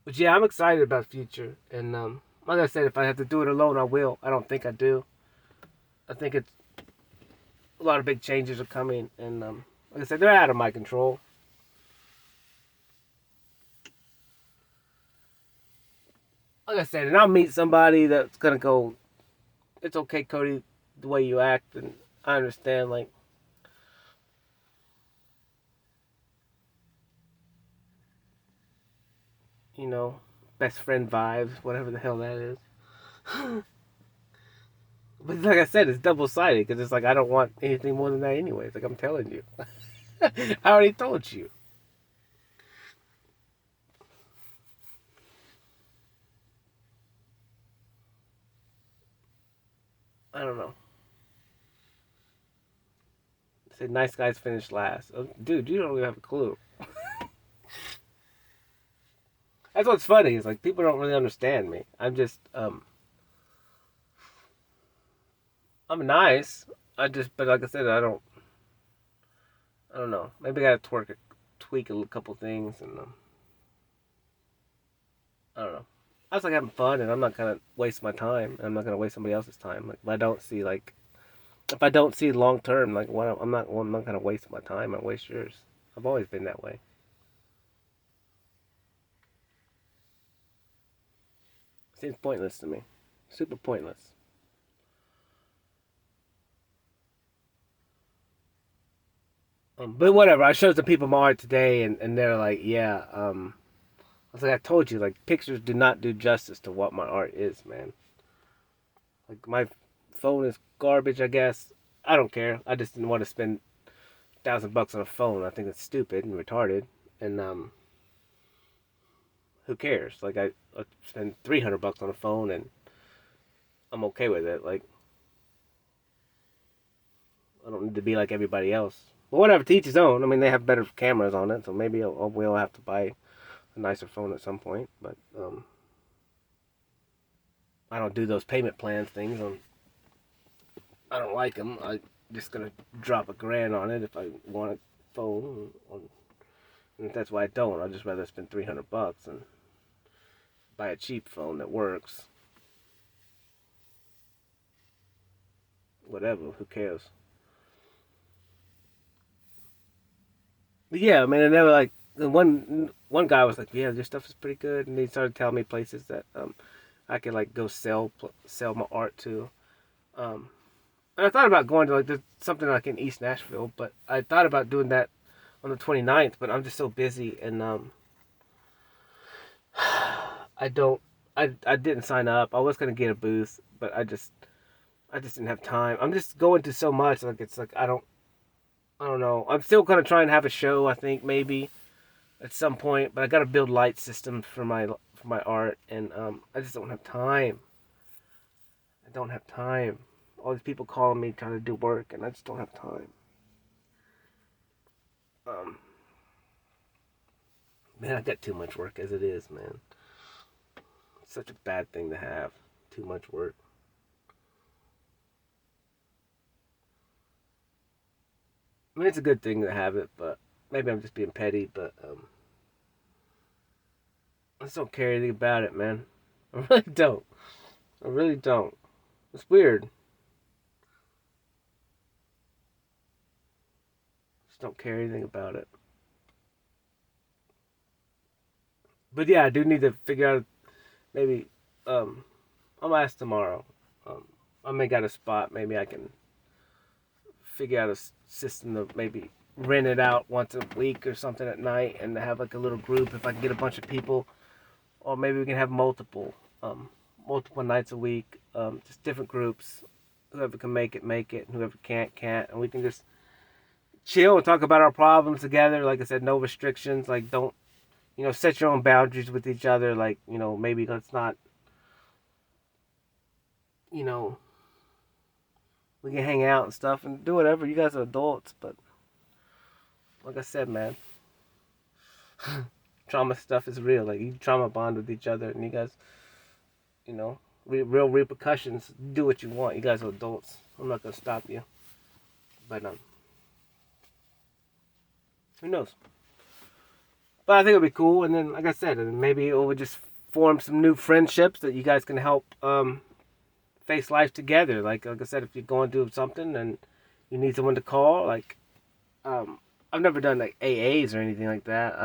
But yeah, I'm excited about the future. And like I said, if I have to do it alone, I will. I don't think I do. I think it's a lot of big changes are coming. And like I said, they're out of my control. Like I said, and I'll meet somebody that's going to go, it's okay, Cody, the way you act. And I understand, like, you know, best friend vibes, whatever the hell that is. But like I said, it's double sided because it's like I don't want anything more than that, anyways. Like I'm telling you, I already told you. I don't know. Say nice guys finish last. Oh, dude, you don't really have a clue. That's what's funny. Is like people don't really understand me. I'm nice. But like I said, I don't know. Maybe I gotta tweak a couple things, and I don't know. I was like having fun, and I'm not gonna waste my time. I'm not gonna waste somebody else's time. Like if I don't see long term, like I'm not gonna waste my time. I waste yours. I've always been that way. Seems pointless to me. Super pointless. But whatever. I showed some people my art today, and they're like, yeah. I was like, I told you, like pictures do not do justice to what my art is, man. Like my phone is garbage. I guess I don't care. I just didn't want to spend $1,000 on a phone. I think it's stupid and retarded. And who cares? Like I spend $300 on a phone, and I'm okay with it. Like I don't need to be like everybody else. But whatever, to each his own. I mean, they have better cameras on it, so maybe we'll have to buy a nicer phone at some point. But I don't do those payment plans things. I don't like them. I'm just gonna drop $1,000 on it if I want a phone. And that's why I don't. I'd just rather spend $300 and buy a cheap phone that works. Whatever. Who cares? But yeah, I mean, and they were like, one guy was like, "Yeah, your stuff is pretty good," and he started telling me places that I could like go sell my art to. Um, and I thought about going to like something like in East Nashville, but I thought about doing that on the 29th, but I'm just so busy, and I don't I didn't sign up. I was gonna get a booth, but I just didn't have time. I'm just going to so much, like it's like I don't know. I'm still gonna try and have a show, I think maybe at some point, but I gotta build light systems for my art, and I just don't have time. I don't have time. All these people calling me trying to do work, and I just don't have time. Um, Man, I got too much work as it is, man. It's such a bad thing to have. Too much work. I mean, it's a good thing to have it, but maybe I'm just being petty, but I just don't care anything about it, man. I really don't. I really don't. It's weird. Just don't care anything about it. But yeah, I do need to figure out maybe um I'll ask tomorrow. Um I may got a spot, maybe I can figure out a system to maybe rent it out once a week or something at night and have like a little group if I can get a bunch of people, or maybe we can have um multiple nights a week, just different groups. Whoever can make it, and whoever can't, and we can just chill and talk about our problems together. Like I said, no restrictions. Like, don't, set your own boundaries with each other. Like, maybe let's not, you know, we can hang out and stuff and do whatever. You guys are adults, but like I said, man, trauma stuff is real. Like, you trauma bond with each other, and you guys, real repercussions. Do what you want. You guys are adults. I'm not gonna stop you, but who knows? But I think it'll be cool. And then, like I said, and maybe it will just form some new friendships that you guys can help face life together. Like I said, if you're going through something and you need someone to call, like I've never done like AAs or anything like that.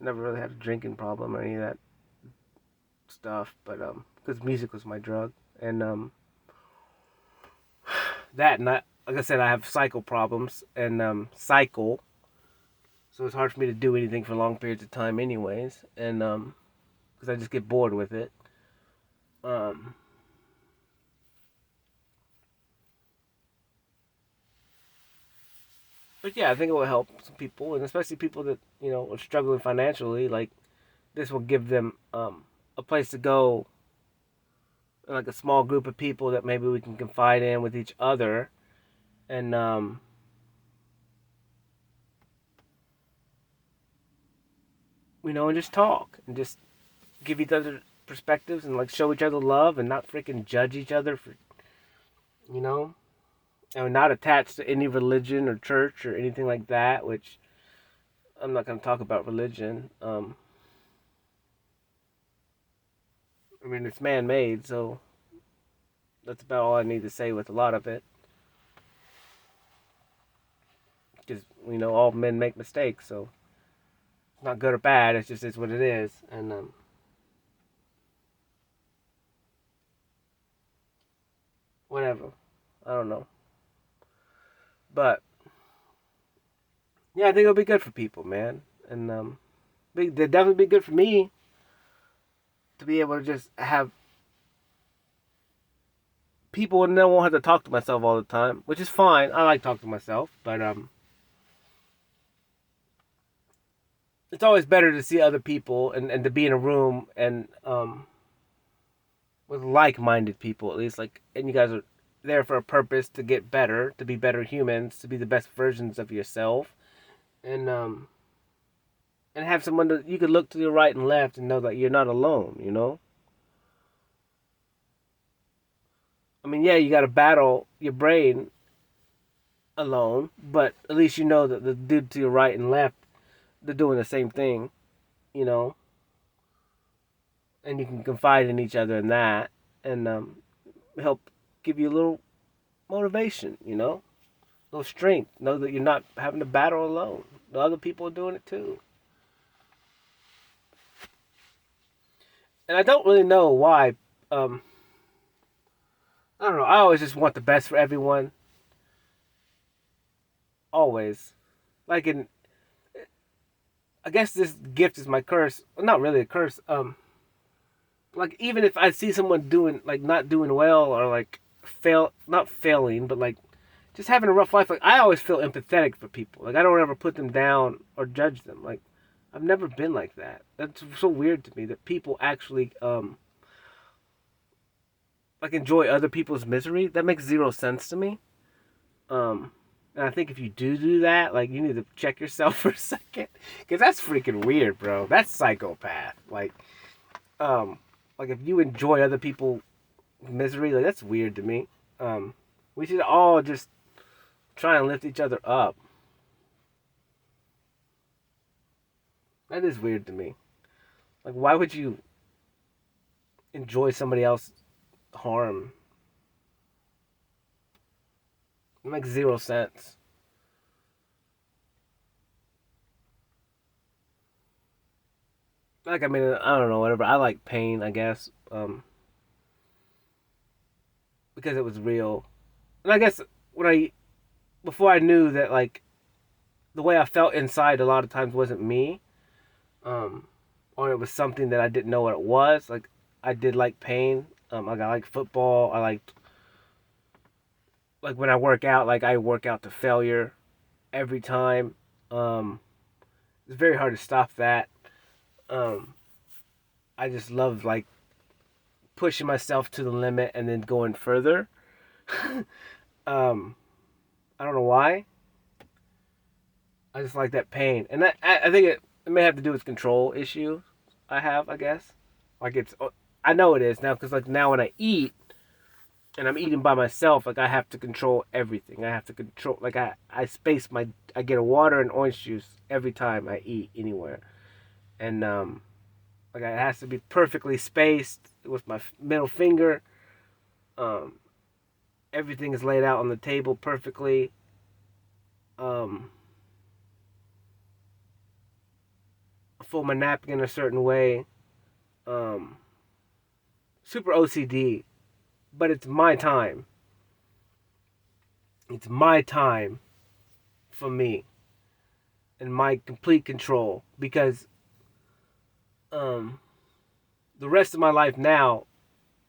Never really had a drinking problem or any of that stuff, but because music was my drug, and that and like I said, I have cycle problems and cycle, so it's hard for me to do anything for long periods of time, anyways, and because I just get bored with it. Um, but yeah, I think it will help some people, and especially people that are struggling financially. Like, this will give them a place to go, like a small group of people that maybe we can confide in with each other, and and just talk and just give each other perspectives and like show each other love and not freaking judge each other for you know and not attached to any religion or church or anything like that. Which I'm not going to talk about religion. I mean, it's man-made, so that's about all I need to say with a lot of it. Because all men make mistakes, so it's not good or bad. It's just it's what it is, and whatever. I don't know, but yeah, I think it'll be good for people, man, and they'll definitely be good for me to be able to just have people and then won't have to talk to myself all the time, which is fine. I like talking to myself, but it's always better to see other people and to be in a room and with like-minded people, at least, like, and you guys are there for a purpose, to get better, to be better humans, to be the best versions of yourself, and have someone that you could look to your right and left and know that you're not alone. I mean, yeah, you got to battle your brain alone, but at least you know that the dude to your right and left, they're doing the same thing, you know, and you can confide in each other in that, and help give you a little motivation, a little strength. Know that you're not having to battle alone. The other people are doing it too. And I don't really know why. I don't know. I always just want the best for everyone. Always. Like, I guess this gift is my curse. Well, not really a curse. Like, even if I see someone doing, like, not doing well, or like not failing, but like just having a rough life, like, I always feel empathetic for people. Like, I don't ever put them down or judge them. Like, I've never been like that. That's so weird to me that people actually like enjoy other people's misery. That makes zero sense to me. Um And I think if you do that, like, you need to check yourself for a second, because that's freaking weird, bro. That's psychopath. Um, like if you enjoy other people's misery, like that's weird to me. Um, we should all just try and lift each other up. That is weird to me. Like, why would you enjoy somebody else's harm? It makes zero sense. Like, I mean, I don't know, whatever. I like pain, I guess, because it was real. And I guess when I before I knew that, like, the way I felt inside a lot of times wasn't me, um, or it was something that I didn't know what it was. Like, I did like pain. Like, I like football. I liked, like, when I work out, like, I work out to failure every time. Um, it's very hard to stop that. Um, I just love, like, pushing myself to the limit and then going further. um, I don't know why. I just like that pain, and I think it may have to do with control issue I have. I guess, like, it's, I know it is now, because, like, now when I eat and I'm eating by myself, like, I have to control everything. I have to control, like, I get a water and orange juice every time I eat anywhere, and like, it has to be perfectly spaced with my middle finger. Um, Everything is laid out on the table perfectly. Um, I fold my napkin a certain way. Um, Super OCD, but it's my time. It's my time for me and my complete control, because um, the rest of my life now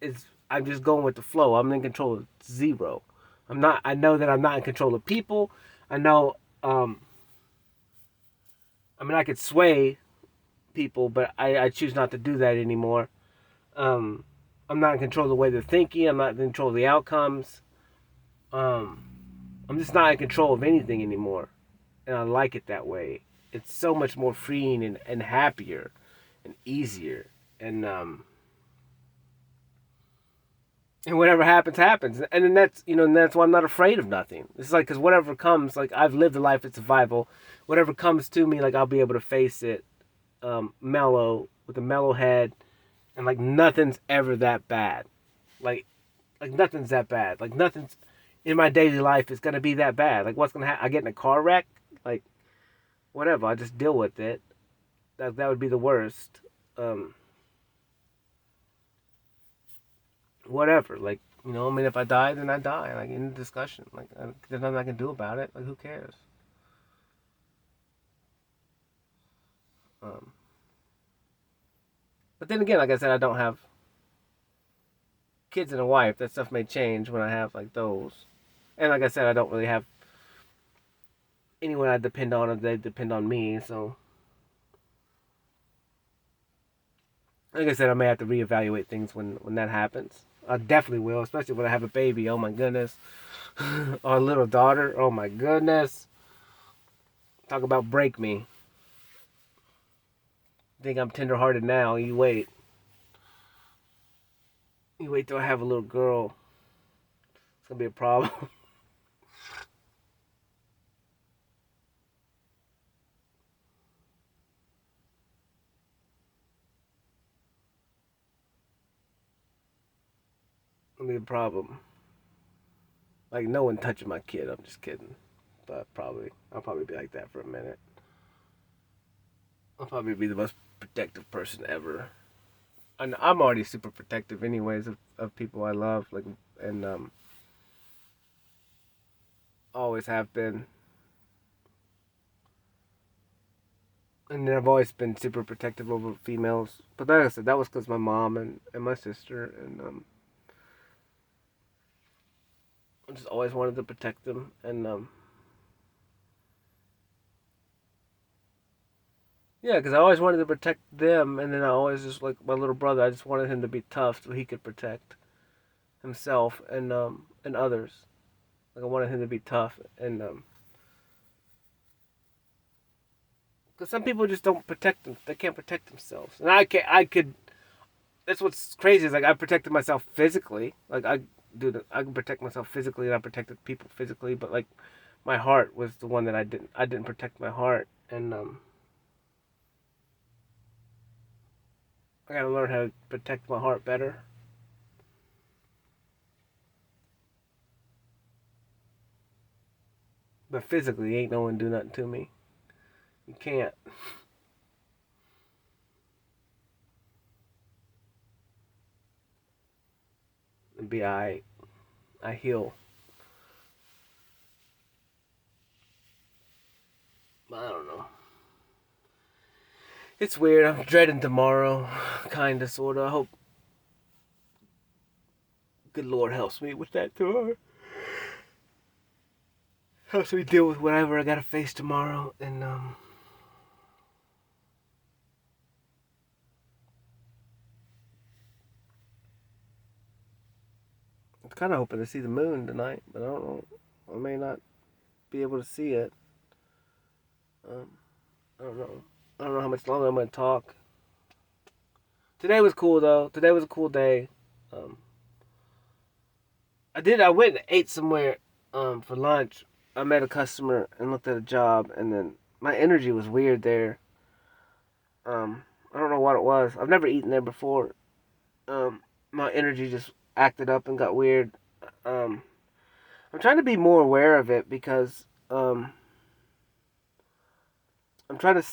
is, I'm just going with the flow. I'm in control of zero. I'm not. I know that I'm not in control of people. I know. I mean, I could sway people, but I choose not to do that anymore. Um, I'm not in control of the way they're thinking. I'm not in control of the outcomes. Um, I'm just not in control of anything anymore, and I like it that way. It's so much more freeing and happier and easier, and and whatever happens, happens. And then that's, and that's why I'm not afraid of nothing. It's like, because whatever comes, like, I've lived a life of survival. Whatever comes to me, like, I'll be able to face it, mellow, with a mellow head, and, like, nothing's ever that bad. Like, nothing's that bad. Like, nothing's in my daily life is gonna be that bad. Like, what's gonna happen? I get in a car wreck, like, whatever. I just deal with it. That would be the worst. Um, Whatever. Like, I mean, if I die, then I die. Like, in the discussion, like, there's nothing I can do about it. Like, who cares? Um, but then again, like I said, I don't have kids and a wife. That stuff may change when I have, like, those. And like I said, I don't really have anyone I depend on, or they depend on me. So, like I said, I may have to reevaluate things when that happens. I definitely will, especially when I have a baby. Oh my goodness, or a little daughter. Oh my goodness. Talk about break me. Think I'm tenderhearted now. You wait. You wait till I have a little girl. It's gonna be a problem. It's gonna be a problem. Like, no one touching my kid. I'm just kidding. But I'll probably be like that for a minute. I'll probably be the most protective person ever. And I'm already super protective, anyways, of people I love. Like, and always have been. And I've always been super protective over females. But like I said, that was because my mom and my sister, and I just always wanted to protect them. And yeah, because I always wanted to protect them, and then I always just, like, my little brother, I just wanted him to be tough so he could protect himself and others. Like, I wanted him to be tough, and Because some people just don't protect them. They can't protect themselves, and I can. I could. That's what's crazy is like I protected myself physically. Like I can protect myself physically, and I protected people physically. But like my heart was the one that I didn't. I didn't protect my heart, and I gotta learn how to protect my heart better. But physically, ain't no one do nothing to me. You can't. Be alright. I heal. I don't know. It's weird. I'm dreading tomorrow, kinda, sorta. I hope good Lord helps me with that tomorrow. Helps me deal with whatever I gotta face tomorrow, and I'm kind of hoping to see the moon tonight, but I don't know. I may not be able to see it. Um, I don't know. I don't know how much longer I'm gonna talk. Today was cool though. Today was a cool day. Um, I went and ate somewhere for lunch. I met a customer and looked at a job, and then my energy was weird there. I don't know what it was. I've never eaten there before. My energy just acted up and got weird. Um, I'm trying to be more aware of it because I'm trying to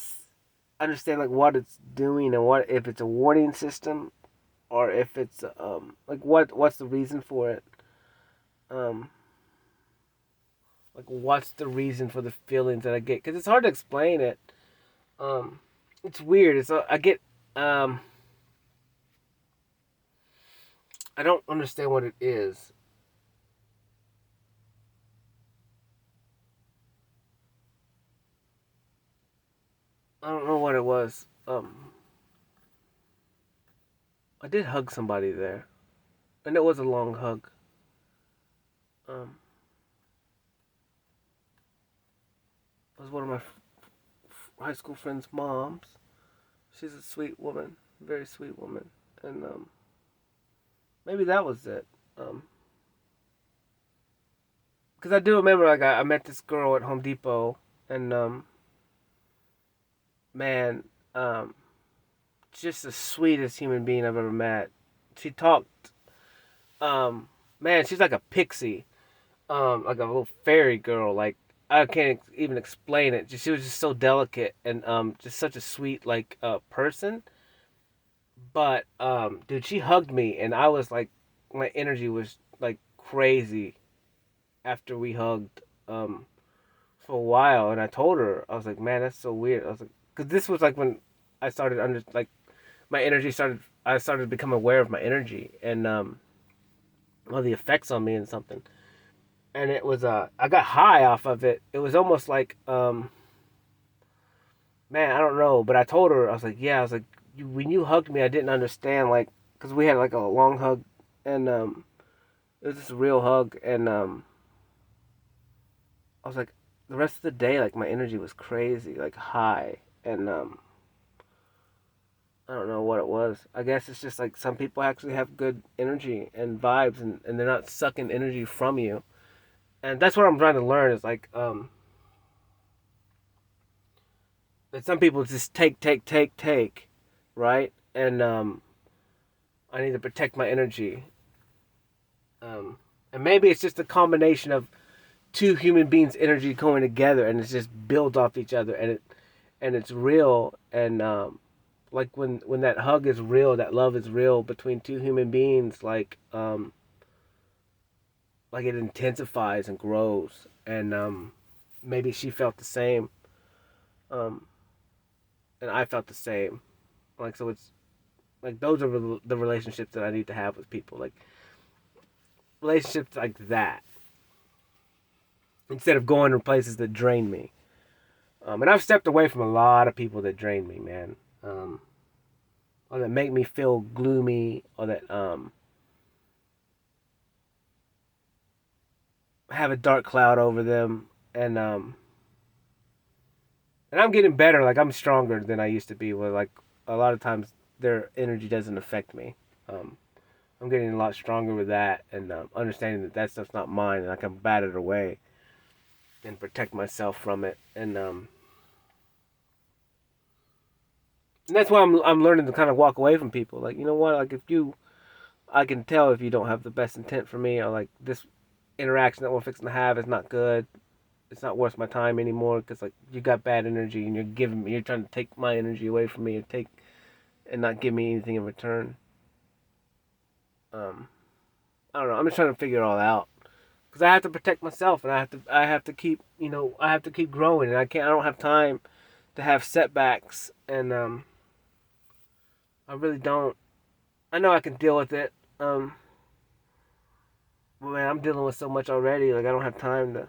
understand like what it's doing and what if it's a warning system or if it's like what's the reason for it. Um, like what's the reason for the feelings that I get? Because it's hard to explain it. Um, it's weird. It's I get um, I don't understand what it is. I don't know what it was. I did hug somebody there, and it was a long hug. Um, it was one of my high school friend's moms. She's a sweet woman, very sweet woman, and maybe that was it. Um, because I do remember like I met this girl at Home Depot, and man, um, just the sweetest human being I've ever met. She talked, um, man, she's like a pixie, like a little fairy girl. Like I can't even explain it. She was just so delicate and just such a sweet like person. But dude, she hugged me, and I was like, my energy was like crazy after we hugged for a while. And I told her, I was like, man, that's so weird. I was like, because this was like when I started under like my energy started. I started to become aware of my energy and all the effects on me and something. And it was I got high off of it. It was almost like man, I don't know, but I told her I was like, yeah, I was like, when you hugged me, I didn't understand like because we had like a long hug and it was just a real hug, and I was like, the rest of the day, like my energy was crazy, like high, and I don't know what it was. I guess it's just like some people actually have good energy and vibes, and they're not sucking energy from you, and that's what I'm trying to learn. Is like that some people just take, right, and I need to protect my energy, and maybe it's just a combination of two human beings' energy going together, and it's just built off each other, and it's real, and like when that hug is real, that love is real between two human beings, like it intensifies and grows, and maybe she felt the same, um, and I felt the same, like so it's like those are the relationships that I need to have with people, like relationships like that, instead of going to places that drain me. And I've stepped away from a lot of people that drain me, man. Or that make me feel gloomy, or that have a dark cloud over them, and And I'm getting better. Like, I'm stronger than I used to be. Where like a lot of times their energy doesn't affect me. Um, I'm getting a lot stronger with that, and understanding that that stuff's not mine, and I can bat it away and protect myself from it. And that's why I'm learning to kind of walk away from people. Like, you know what? Like, if you, I can tell if you don't have the best intent for me, or like this interaction that we're fixing to have is not good. It's not worth my time anymore because like you got bad energy and you're trying to take my energy away from me and not give me anything in return. Um, I don't know. I'm just trying to figure it all out because I have to protect myself and I have to keep I have to keep growing and I don't have time to have setbacks and I really don't. I know I can deal with it. But man, I'm dealing with so much already. Like I don't have time to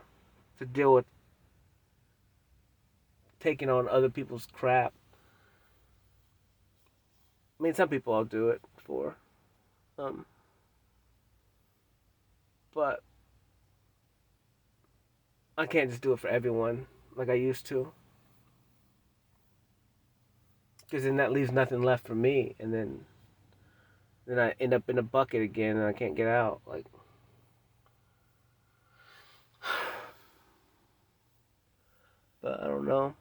deal with taking on other people's crap. I mean, some people I'll do it for, um, but I can't just do it for everyone like I used to. Because then that leaves nothing left for me, and then I end up in a bucket again, and I can't get out. Like, but I don't know.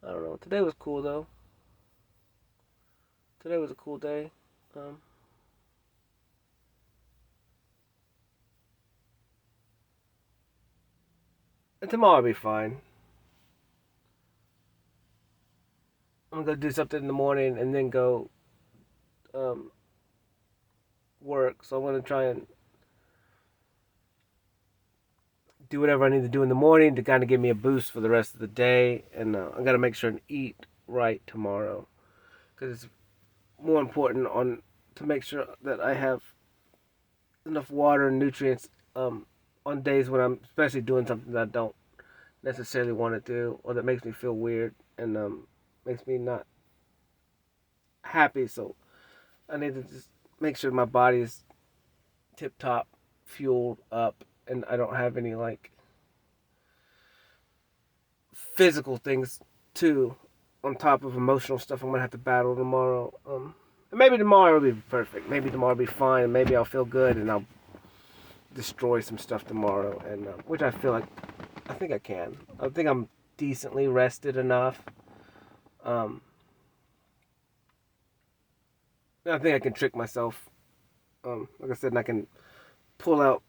I don't know. Today was cool though. Today was a cool day. Um, and tomorrow I'll be fine. I'm gonna do something in the morning and then go um, work. So I'm gonna try and do whatever I need to do in the morning to kind of give me a boost for the rest of the day. And I gotta make sure and eat right tomorrow because it's more important on to make sure that I have enough water and nutrients on days when I'm especially doing something that I don't necessarily want to do or that makes me feel weird and makes me not happy. So I need to just make sure my body's tip top, fueled up, and I don't have any like physical things too on top of emotional stuff I'm gonna have to battle tomorrow. And maybe tomorrow will be perfect. Maybe tomorrow will be fine. And maybe I'll feel good and I'll destroy some stuff tomorrow. And which I think I can. I think I'm decently rested enough. Um, I think I can trick myself. Like I said, and I can pull out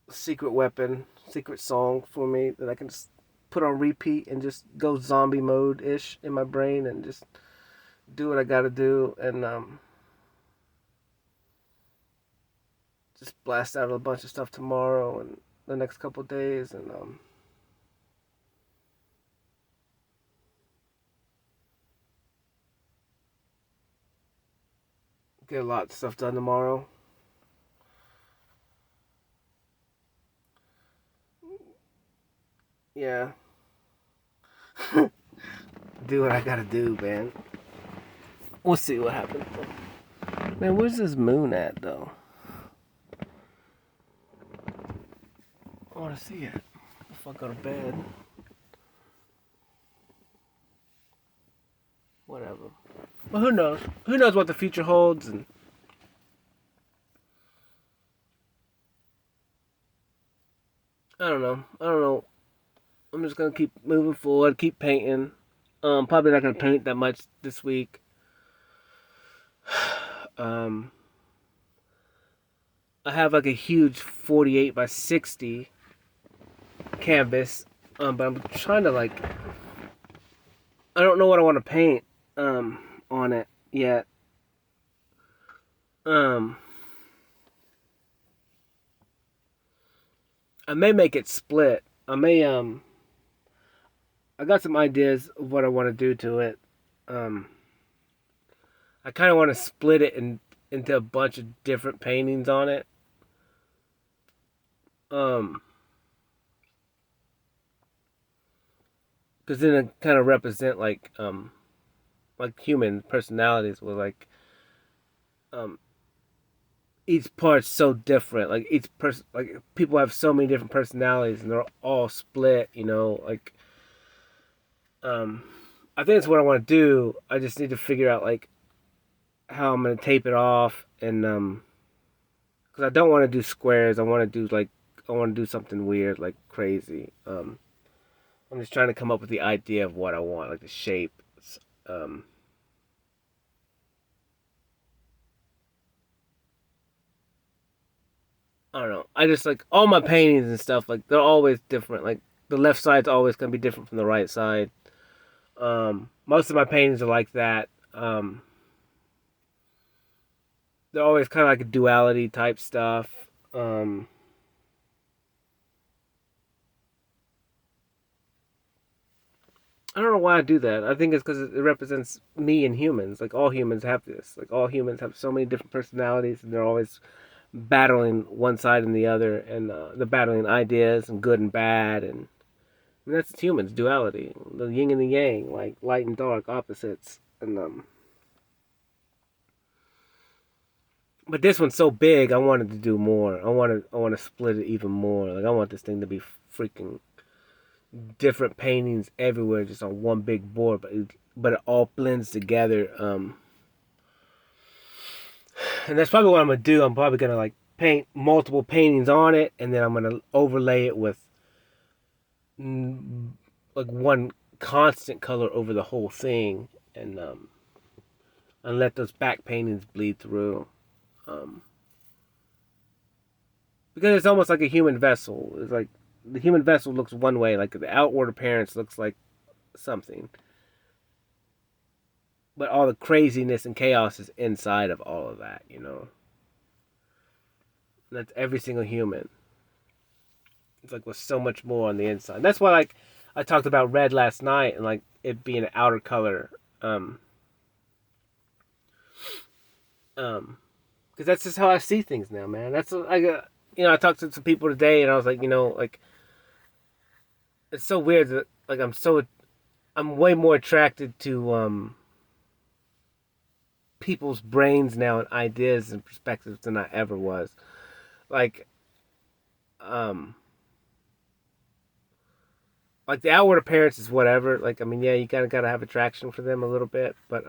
a secret weapon, secret song for me that I can just put on repeat and just go zombie mode ish in my brain and just do what I gotta do and just blast out a bunch of stuff tomorrow and the next couple of days and get a lot of stuff done tomorrow. Yeah. Do what I gotta do, man. We'll see what happens. Man, where's this moon at, though? I wanna see it. Before I go to bed. Whatever. Well, who knows? Who knows what the future holds? And I don't know. I don't know. I'm just gonna keep moving forward, keep painting. Probably not gonna paint that much this week. Um, I have like a huge 48 by 60 canvas, but I'm trying to like I don't know what I want to paint on it yet. Um, I may make it split. I got some ideas of what I want to do to it. Um, I kind of want to split it into a bunch of different paintings on it. Um, because then it kind of represent like human personalities with like um each part's so different. Like each person, like people have so many different personalities, and they're all split. You know, like um, I think that's what I want to do. I just need to figure out like how I'm gonna tape it off, and because I don't want to do squares. I want to do something weird, like crazy. I'm just trying to come up with the idea of what I want, like the shape. Um, I don't know. I just like all my paintings and stuff. Like they're always different. Like the left side's always gonna be different from the right side. Most of my paintings are like that. They're always kind of like a duality type stuff. I don't know why I do that. I think it's because it represents me and humans. Like all humans have this. Like all humans have so many different personalities, and they're always battling one side and the other, and they're battling ideas and good and bad, and I mean, that's humans duality, the yin and the yang, like light and dark opposites, and but this one's so big. I wanted to do more. I want to split it even more. Like I want this thing to be freaking different paintings everywhere, just on one big board, but it all blends together. And that's probably what I'm gonna do. I'm probably gonna like paint multiple paintings on it, and then I'm gonna overlay it with mm, like one constant color over the whole thing, and let those back paintings bleed through. Um, because it's almost like a human vessel. It's like the human vessel looks one way, like the outward appearance looks like something, but all the craziness and chaos is inside of all of that, you know. And that's every single human. It's like with so much more on the inside. That's why, like, I talked about red last night and like it being an outer color. Um, because that's just how I see things now, man. That's like, I talked to some people today, and I was like, like it's so weird that like I'm way more attracted to people's brains now and ideas and perspectives than I ever was. Like um like the outward appearance is whatever. Like I mean, yeah, you kind of gotta have attraction for them a little bit, but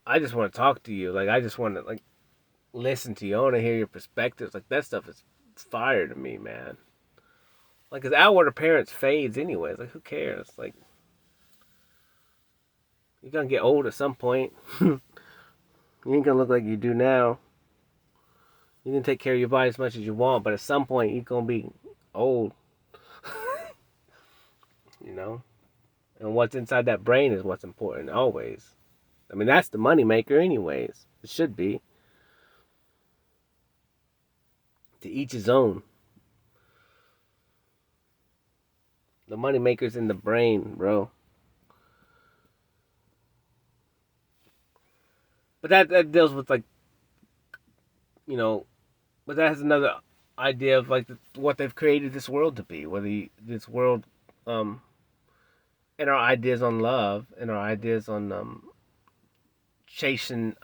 I just want to talk to you. Like I just want to like listen to you. I want to hear your perspectives. Like that stuff is fire to me, man. Like his outward appearance fades anyways. Like who cares? Like you're gonna get old at some point. You ain't gonna look like you do now. You can take care of your body as much as you want, but at some point you're gonna be old, you know? And what's inside that brain is what's important always. I mean that's the money maker anyways. It should be. To each his own. The money maker's in the brain, bro. But that deals with like, you know, but that has another idea of like what they've created this world to be. This world, um, and our ideas on love and our ideas on chasing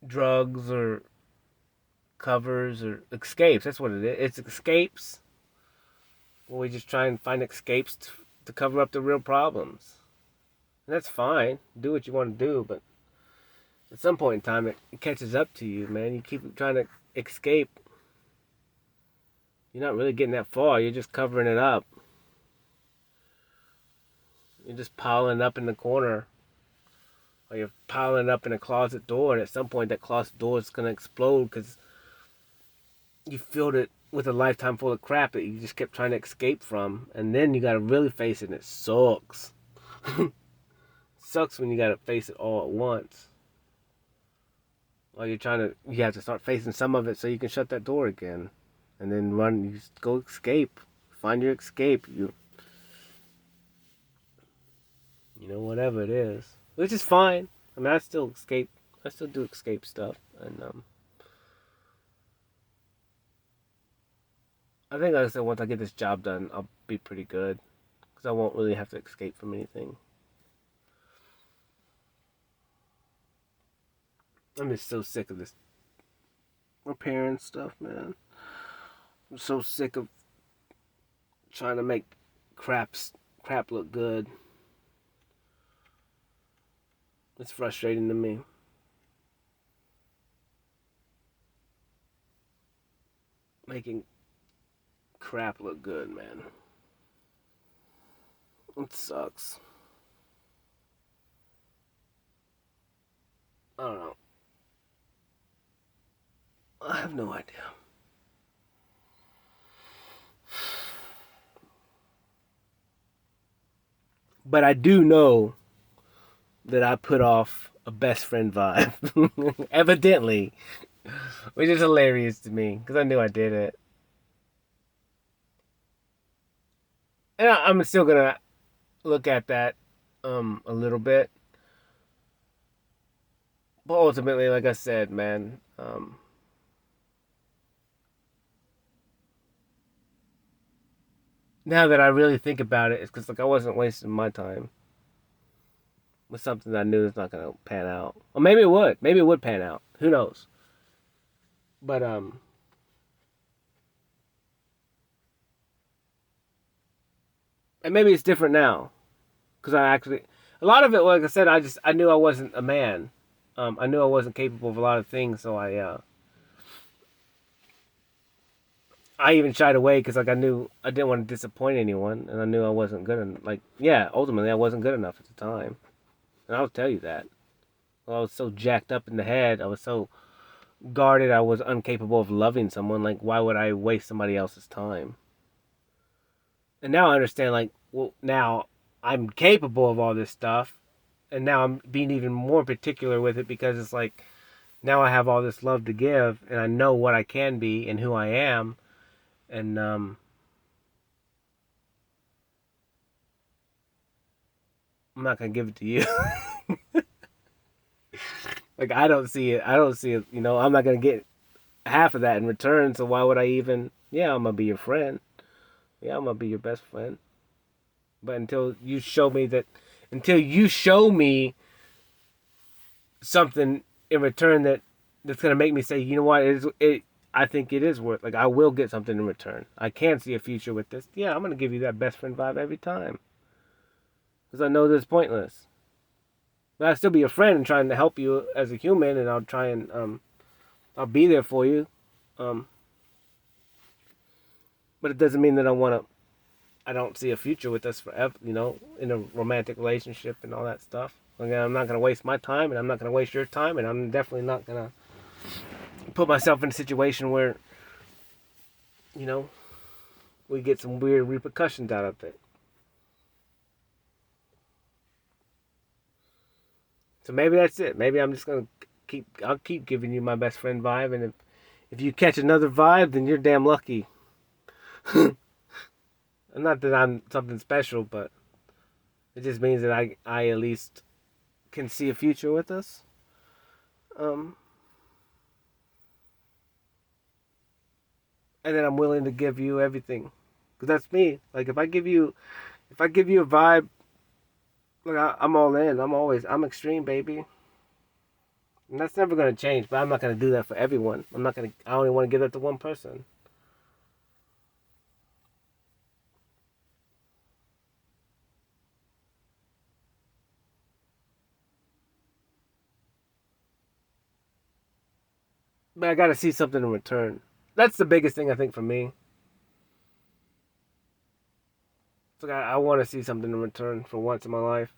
drugs or covers or escapes. That's what it is. It's escapes. Where we just try and find escapes to cover up the real problems. And that's fine. Do what you want to do, but at some point in time, it catches up to you, man. You keep trying to escape. You're not really getting that far. You're just covering it up. You're just piling up in the corner, or you're piling up in a closet door, and at some point that closet door is gonna explode because you filled it with a lifetime full of crap that you just kept trying to escape from, and then you gotta really face it, and it sucks. Sucks when you gotta face it all at once. Or you have to start facing some of it so you can shut that door again, and then run. You just go escape, find your escape. Whatever it is, which is fine. I mean, I still escape. I still do escape stuff, and I think like I said, once I get this job done, I'll be pretty good because I won't really have to escape from anything. I'm just so sick of this repairing stuff, man. I'm so sick of trying to make crap look good. It's frustrating to me. Making crap look good, man. It sucks. I don't know. I have no idea. But I do know that I put off a best friend vibe. Evidently. Which is hilarious to me. Because I knew I did it. And I'm still going to look at that a little bit. But ultimately, like I said, man, now that I really think about it, it's because like I wasn't wasting my time with something that I knew is not gonna pan out. Or maybe it would. Maybe it would pan out. Who knows? But and maybe it's different now, because I actually a lot of it, like I said, I knew I wasn't a man. I knew I wasn't capable of a lot of things, so I even shied away because like I knew I didn't want to disappoint anyone, and I knew I wasn't good. And like yeah, ultimately I wasn't good enough at the time, and I'll tell you that. Well, I was so jacked up in the head. I was so guarded. I was incapable of loving someone. Like why would I waste somebody else's time? And now I understand. Like well, now I'm capable of all this stuff, and now I'm being even more particular with it because it's like now I have all this love to give, and I know what I can be and who I am, and I'm not gonna give it to you. Like I don't see it. I don't see it. You know, I'm not gonna get half of that in return. So why would I even? Yeah, I'm gonna be your friend. Yeah, I'm gonna be your best friend. But until you show me something in return that's gonna make me say, you know what, I think it is worth. Like I will get something in return. I can see a future with this. Yeah, I'm gonna give you that best friend vibe every time because I know this is pointless. But I'll still be a friend and trying to help you as a human, and I'll try and I'll be there for you. Um, but it doesn't mean that I don't see a future with us forever. You know, in a romantic relationship and all that stuff. Again, I'm not gonna waste my time, and I'm not gonna waste your time, and I'm definitely not gonna put myself in a situation where, you know, we get some weird repercussions out of it. So maybe that's it. Maybe I'm just gonna I'll keep giving you my best friend vibe, and if you catch another vibe, then you're damn lucky. Not that I'm something special, but it just means that I at least can see a future with us. Um, and then I'm willing to give you everything, cause that's me. Like if I give you a vibe, like I'm all in. I'm extreme, baby. And that's never gonna change. But I'm not gonna do that for everyone. I only want to give that to one person. But I gotta see something in return. That's the biggest thing I think for me. It's like I want to see something in return for once in my life.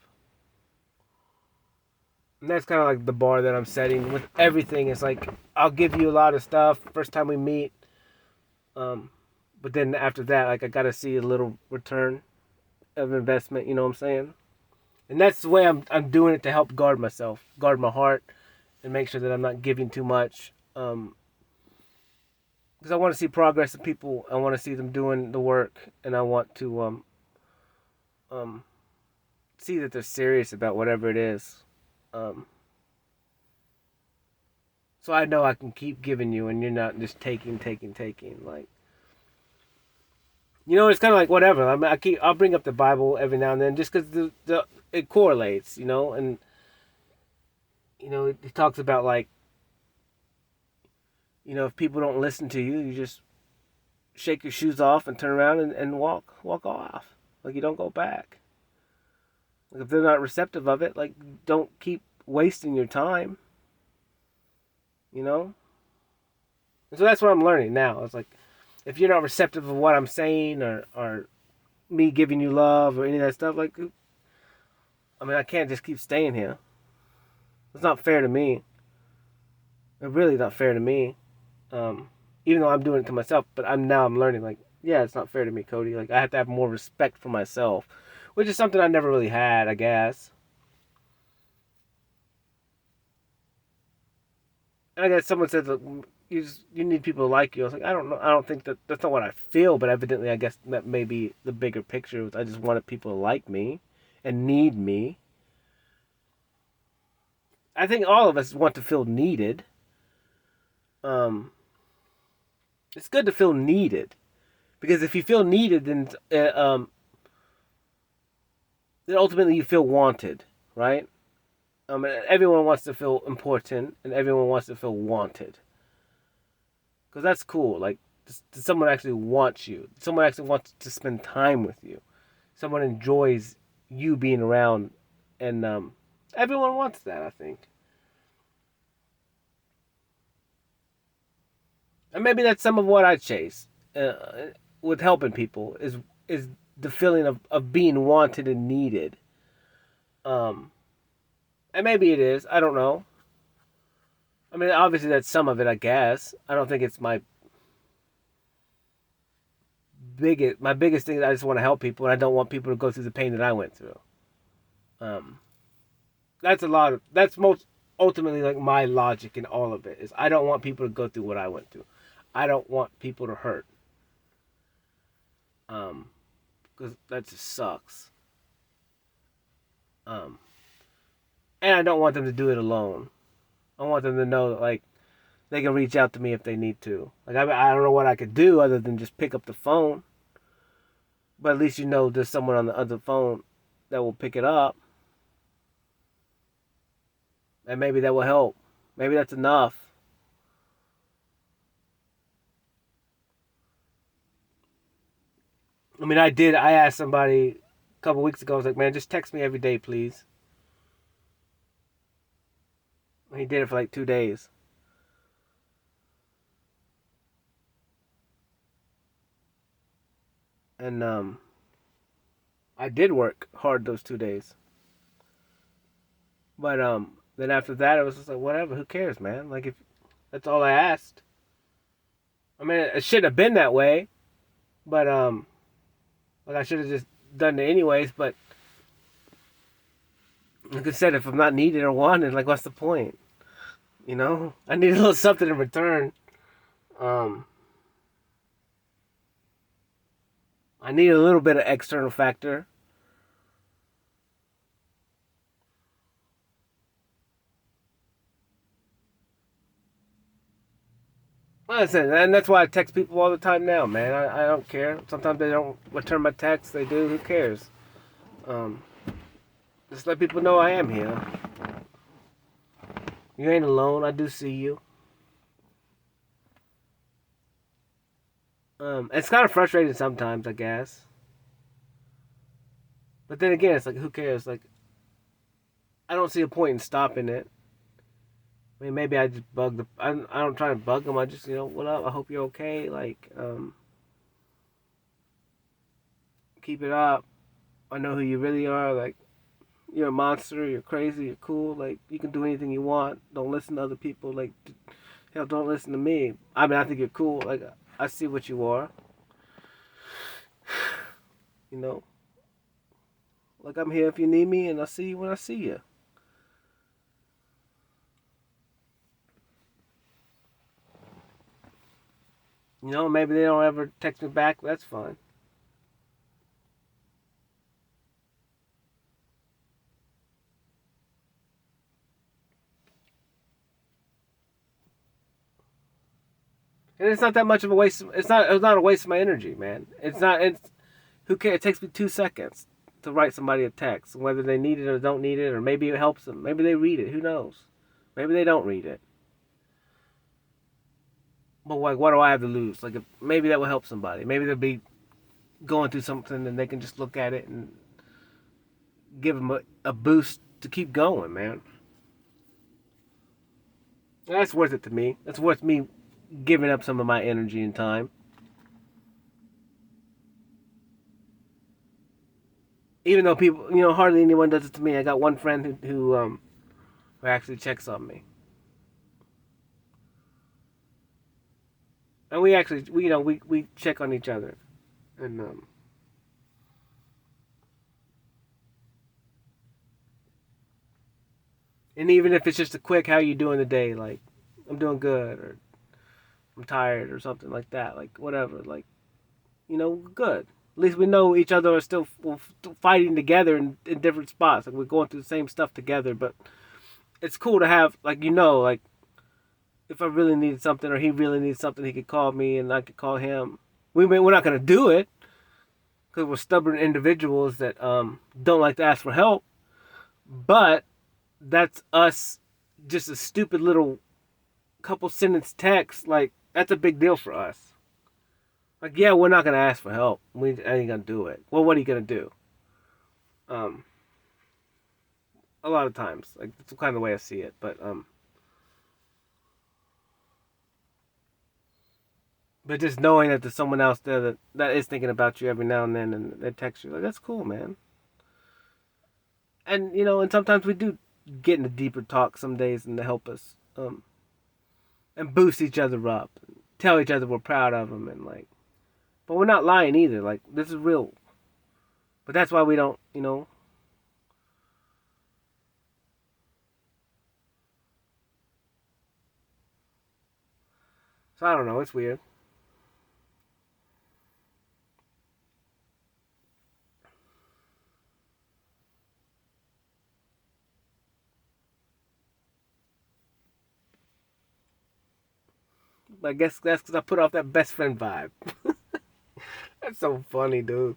And that's kind of like the bar that I'm setting with everything. It's like I'll give you a lot of stuff first time we meet, um, but then after that, like I gotta see a little return of investment. You know what I'm saying? And that's the way I'm doing it to help guard myself, guard my heart, and make sure that I'm not giving too much. Because I want to see progress in people. I want to see them doing the work, and I want to um, see that they're serious about whatever it is. Um, so I know I can keep giving you, and you're not just taking. Like, you know, it's kind of like whatever. I mean, I'll bring up the Bible every now and then, just because it correlates, you know, and you know, it talks about like You know, if people don't listen to you, you just shake your shoes off and turn around and walk off. Like, you don't go back. Like, if they're not receptive of it, like, don't keep wasting your time. You know. And so that's what I'm learning now. It's like, if you're not receptive of what I'm saying, or me giving you love or any of that stuff, like, I mean, I can't just keep staying here. It's not fair to me. It's really not fair to me. Even though I'm doing it to myself, but I'm learning, like, yeah, it's not fair to me, Cody. Like, I have to have more respect for myself, which is something I never really had, I guess. And I guess someone said, look, you need people to like you. I was like, I don't know. I don't think that's not what I feel, but evidently, I guess that may be the bigger picture. I just wanted people to like me and need me. I think all of us want to feel needed. Um, it's good to feel needed, because if you feel needed, then ultimately you feel wanted, right? Everyone wants to feel important, and everyone wants to feel wanted, because that's cool. Like, does someone actually wants you? Someone actually wants to spend time with you. Someone enjoys you being around, and everyone wants that, I think. And maybe that's some of what I chase, with helping people, is the feeling of being wanted and needed. Um, and maybe it is. I don't know. I mean, obviously that's some of it, I guess. I don't think it's my biggest thing is I just want to help people, and I don't want people to go through the pain that I went through. Um, that's most ultimately, like, my logic in all of it is I don't want people to go through what I went through. I don't want people to hurt. Because that just sucks. Um, and I don't want them to do it alone. I want them to know that, like, they can reach out to me if they need to. Like, I don't know what I could do other than just pick up the phone. But at least you know there's someone on the other phone that will pick it up. And maybe that will help. Maybe that's enough. I mean, I asked somebody a couple weeks ago, I was like, man, just text me every day, please. And he did it for like 2 days. And I did work hard those 2 days. But then after that, it was just like, whatever, who cares, man? Like, if that's all I asked. I mean, it shouldn't have been that way, but like, I should have just done it anyways. But like I said, if I'm not needed or wanted, like, what's the point? You know, I need a little something in return. Um, I need a little bit of external factor. Like I said, and that's why I text people all the time now, man. I don't care. Sometimes they don't return my texts. They do. Who cares? Um, just let people know I am here. You ain't alone. I do see you. It's kind of frustrating sometimes, I guess. But then again, it's like, who cares? Like, I don't see a point in stopping it. I mean, maybe I just bug the. I don't try to bug them. I just, what up? I hope you're okay. Like, keep it up. I know who you really are. Like, you're a monster. You're crazy. You're cool. Like, you can do anything you want. Don't listen to other people. Like, hell, don't listen to me. I mean, I think you're cool. Like, I see what you are. You know, like, I'm here if you need me, and I'll see you when I see you. Maybe they don't ever text me back. That's fine. And it's not that much of a waste. It's not a waste of my energy, man. It's not. It's who cares? It takes me 2 seconds to write somebody a text, whether they need it or don't need it, or maybe it helps them. Maybe they read it. Who knows? Maybe they don't read it. But like, what do I have to lose? Like, if, maybe that will help somebody. Maybe they'll be going through something and they can just look at it and give them a boost to keep going, man. That's worth it to me. That's worth me giving up some of my energy and time. Even though people, hardly anyone does it to me. I got one friend who actually checks on me, and we actually, we check on each other, and even if it's just a quick, how you doing today? Like, I'm doing good, or I'm tired, or something like that. Like, whatever. Like, good. At least we know each other are still fighting together in different spots. Like, we're going through the same stuff together, but it's cool to have, like, like, if I really needed something or he really needs something, he could call me and I could call him. We're not gonna do it because we're stubborn individuals that don't like to ask for help. But that's us, just a stupid little couple sentence text. Like, that's a big deal for us. Like, yeah, we're not gonna ask for help. We ain't gonna do it. Well, what are you gonna do? Um, a lot of times, like, that's kind of the way I see it. But just knowing that there's someone else there that is thinking about you every now and then, and they text you, like, that's cool, man. And and sometimes we do get into deeper talk some days, and to help us, and boost each other up, and tell each other we're proud of them, and like, but we're not lying either. Like, this is real. But that's why we don't. So I don't know. It's weird. But I guess that's because I put off that best friend vibe. That's so funny, dude.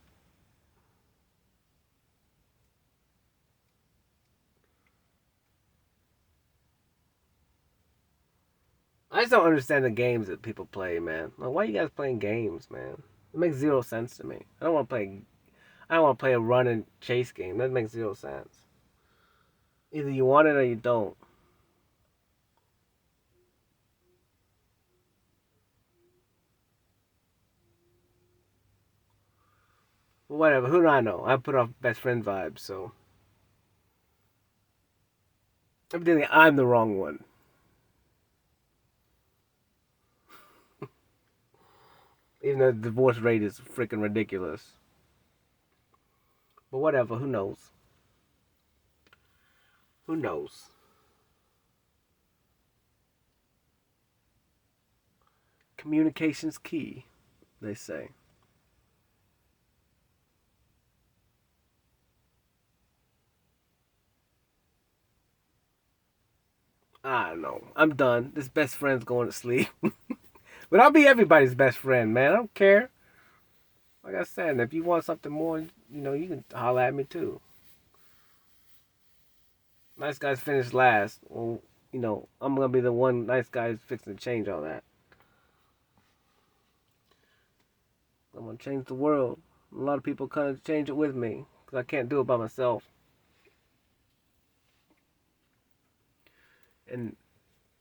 I just don't understand the games that people play, man. Like, why are you guys playing games, man? It makes zero sense to me. I don't want to play. I don't want to play a run and chase game. That makes zero sense. Either you want it or you don't. But whatever. Who do I know? I put off best friend vibes, so evidently I'm the wrong one. Even though the divorce rate is freaking ridiculous. But whatever. Who knows? Who knows? Communication's key, they say. I don't know. I'm done. This best friend's going to sleep. But I'll be everybody's best friend, man. I don't care. Like I said, if you want something more, you can holler at me too. Nice guys finish last. Well, I'm gonna be the one nice guy fixing to change all that. I'm gonna change the world. A lot of people kind of change it with me because I can't do it by myself. And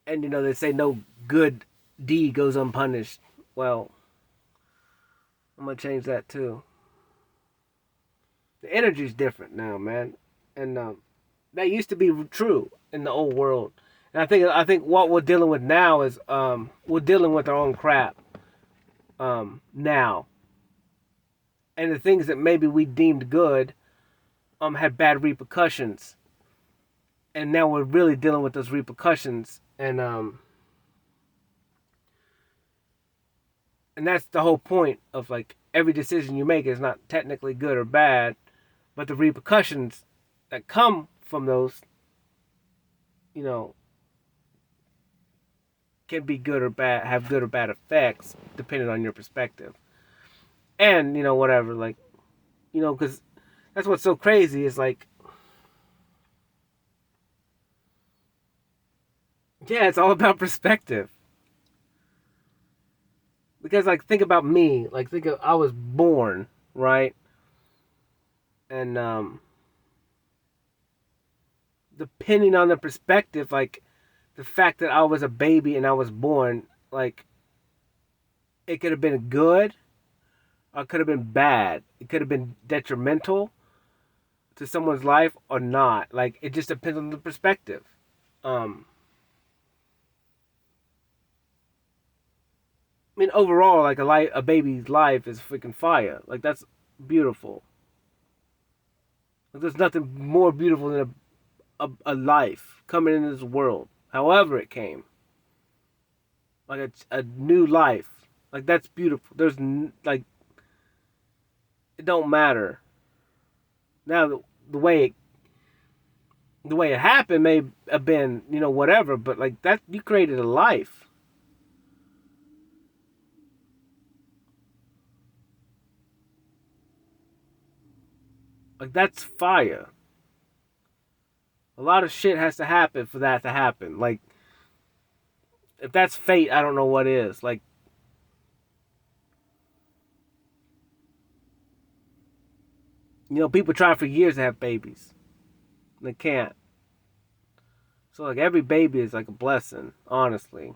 they say no good deed goes unpunished. Well, I'm gonna change that too. The energy's different now, man, and that used to be true in the old world. And I think what we're dealing with now is we're dealing with our own crap now, and the things that maybe we deemed good had bad repercussions, and now we're really dealing with those repercussions, and that's the whole point of, like, every decision you make is not technically good or bad, but the repercussions that come from those, you know, can be good or bad, have good or bad effects depending on your perspective. And whatever, like, because that's what's so crazy is, like, yeah, it's all about perspective. Because like think about me, like think of I was born, right? And depending on the perspective, like the fact that I was a baby and I was born, like it could have been good or it could have been bad. It could have been detrimental to someone's life or not. Like it just depends on the perspective. Um I mean overall like a baby's life is freaking fire. Like that's beautiful. Like, there's nothing more beautiful than a life coming into this world. However it came. Like a new life. Like that's beautiful. There's like it don't matter. Now the way it happened may have been, you know, whatever, but like that you created a life. Like that's fire. A lot of shit has to happen for that to happen. Like if that's fate, I don't know what is. Like you know, people try for years to have babies. And they can't. So like every baby is like a blessing, honestly.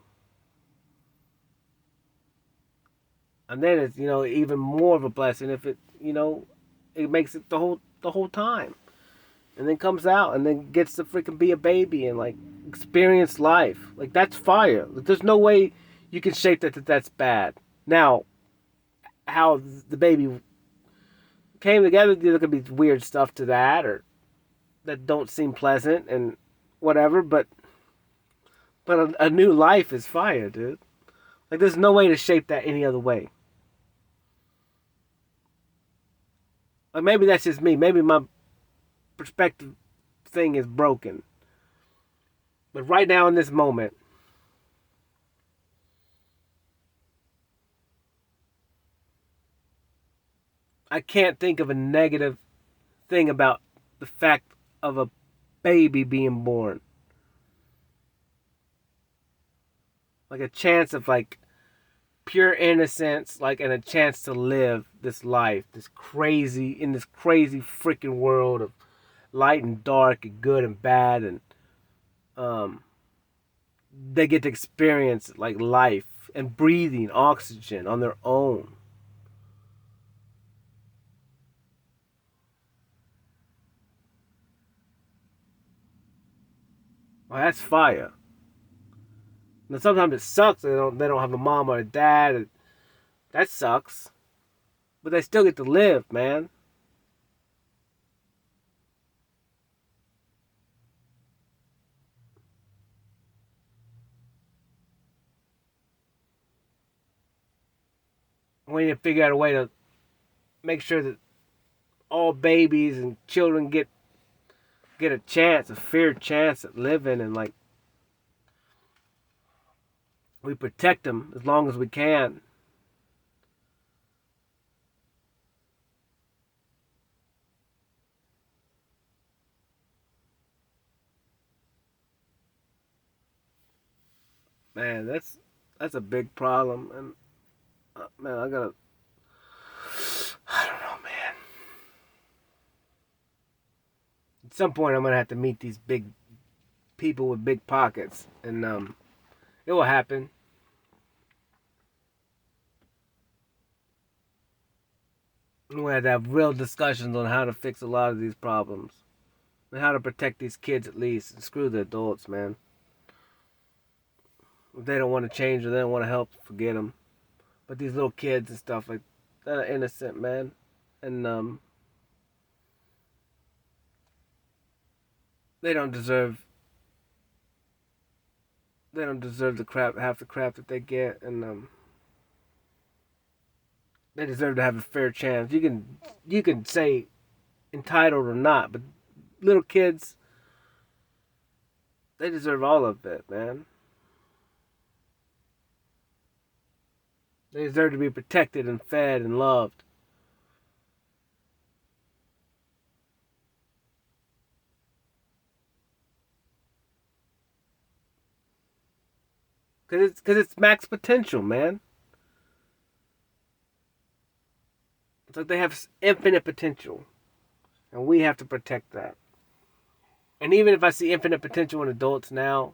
And then it's, you know, even more of a blessing if it, you know, it makes it the whole time. And then comes out and then gets to freaking be a baby and like experience life. Like that's fire. Like, there's no way you can shape that that's bad. Now, how the baby came together, there could be weird stuff to that or that don't seem pleasant and whatever, but a new life is fire, dude. Like there's no way to shape that any other way. Like maybe that's just me. Maybe my perspective thing is broken. But right now in this moment, I can't think of a negative thing about the fact of a baby being born. Like a chance of like pure innocence, like and a chance to live this life, this crazy in this crazy freaking world of light and dark and good and bad and um they get to experience like life and breathing oxygen on their own. Well, that's fire. Now sometimes it sucks they don't have a mom or a dad. That sucks. But they still get to live, man. We need to figure out a way to make sure that all babies and children get a chance, a fair chance at living, and like we protect them as long as we can. Man, that's a big problem, and man, I don't know, man. At some point, I'm gonna have to meet these big people with big pockets, and it will happen. We'll have to have real discussions on how to fix a lot of these problems and how to protect these kids at least, and screw the adults, man. If they don't want to change or they don't want to help, forget them. But these little kids and stuff like they're innocent, man, and they don't deserve they don't deserve the crap half the crap that they get, and they deserve to have a fair chance. You can say entitled or not, but little kids they deserve all of it, man. They deserve to be protected and fed and loved. Cause it's max potential, man. It's like they have infinite potential, and we have to protect that. And even if I see infinite potential in adults now,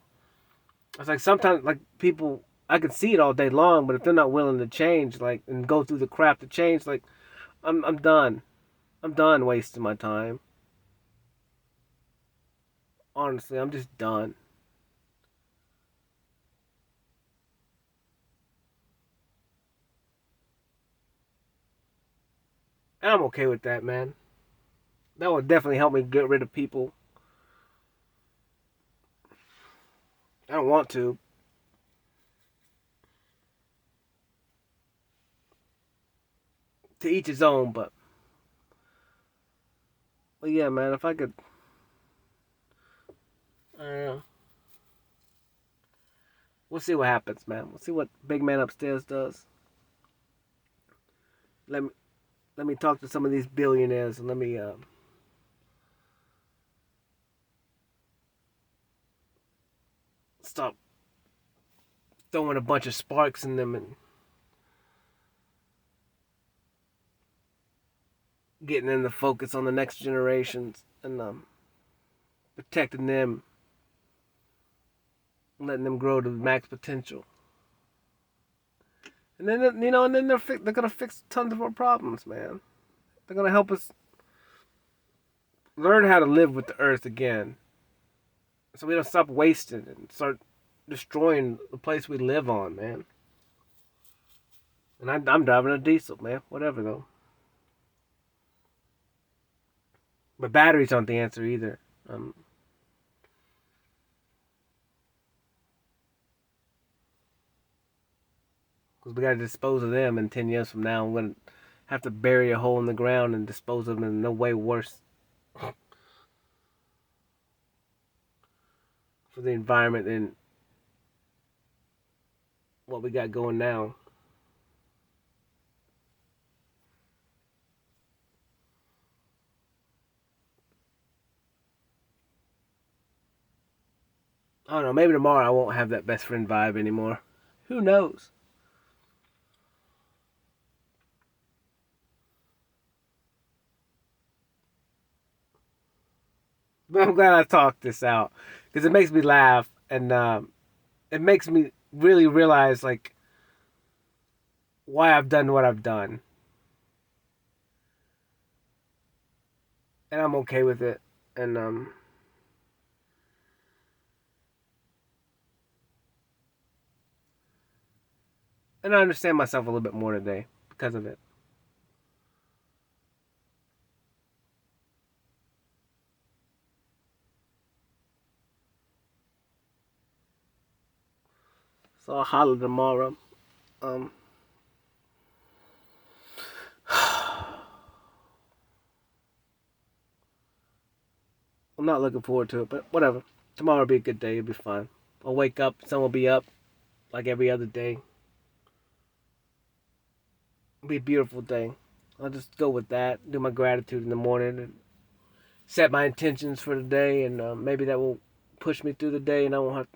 it's like sometimes like people I can see it all day long, but if they're not willing to change, like and go through the crap to change, like I'm done. I'm done wasting my time. Honestly, I'm just done. And I'm okay with that, man. That would definitely help me get rid of people. I don't want to each his own, but yeah, man, if I could, I don't know. We'll see what happens, man. We'll see what big man upstairs does. Let me let me talk to some of these billionaires and let me stop throwing a bunch of sparks in them and getting them to focus on the next generations and protecting them, letting them grow to max potential. And then and then they're gonna fix tons of our problems, man. They're gonna help us learn how to live with the earth again, so we don't stop wasting and start destroying the place we live on, man. And I'm driving a diesel, man. Whatever though. But batteries aren't the answer either. Um, because we got to dispose of them in 10 years from now. We're going to have to bury a hole in the ground and dispose of them in no way worse for the environment than what we got going now. I don't know. Maybe tomorrow I won't have that best friend vibe anymore. Who knows? But I'm glad I talked this out because it makes me laugh and it makes me really realize like why I've done what I've done, and I'm okay with it. And I understand myself a little bit more today because of it. So I'll holler tomorrow. Um, I'm not looking forward to it, but whatever. Tomorrow will be a good day. It'll be fine. I'll wake up. Sun will be up like every other day. It'll be a beautiful day. I'll just go with that. Do my gratitude in the morning and set my intentions for the day, and maybe that will push me through the day, and I won't have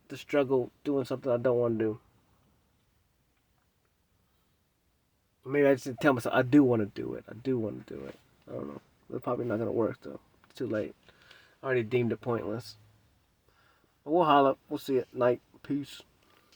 to struggle doing something I don't want to do. Maybe I just tell myself I do want to do it. I do want to do it. I don't know. It's probably not gonna work though. It's too late. I already deemed it pointless. But we'll holla. We'll see you at night. Peace.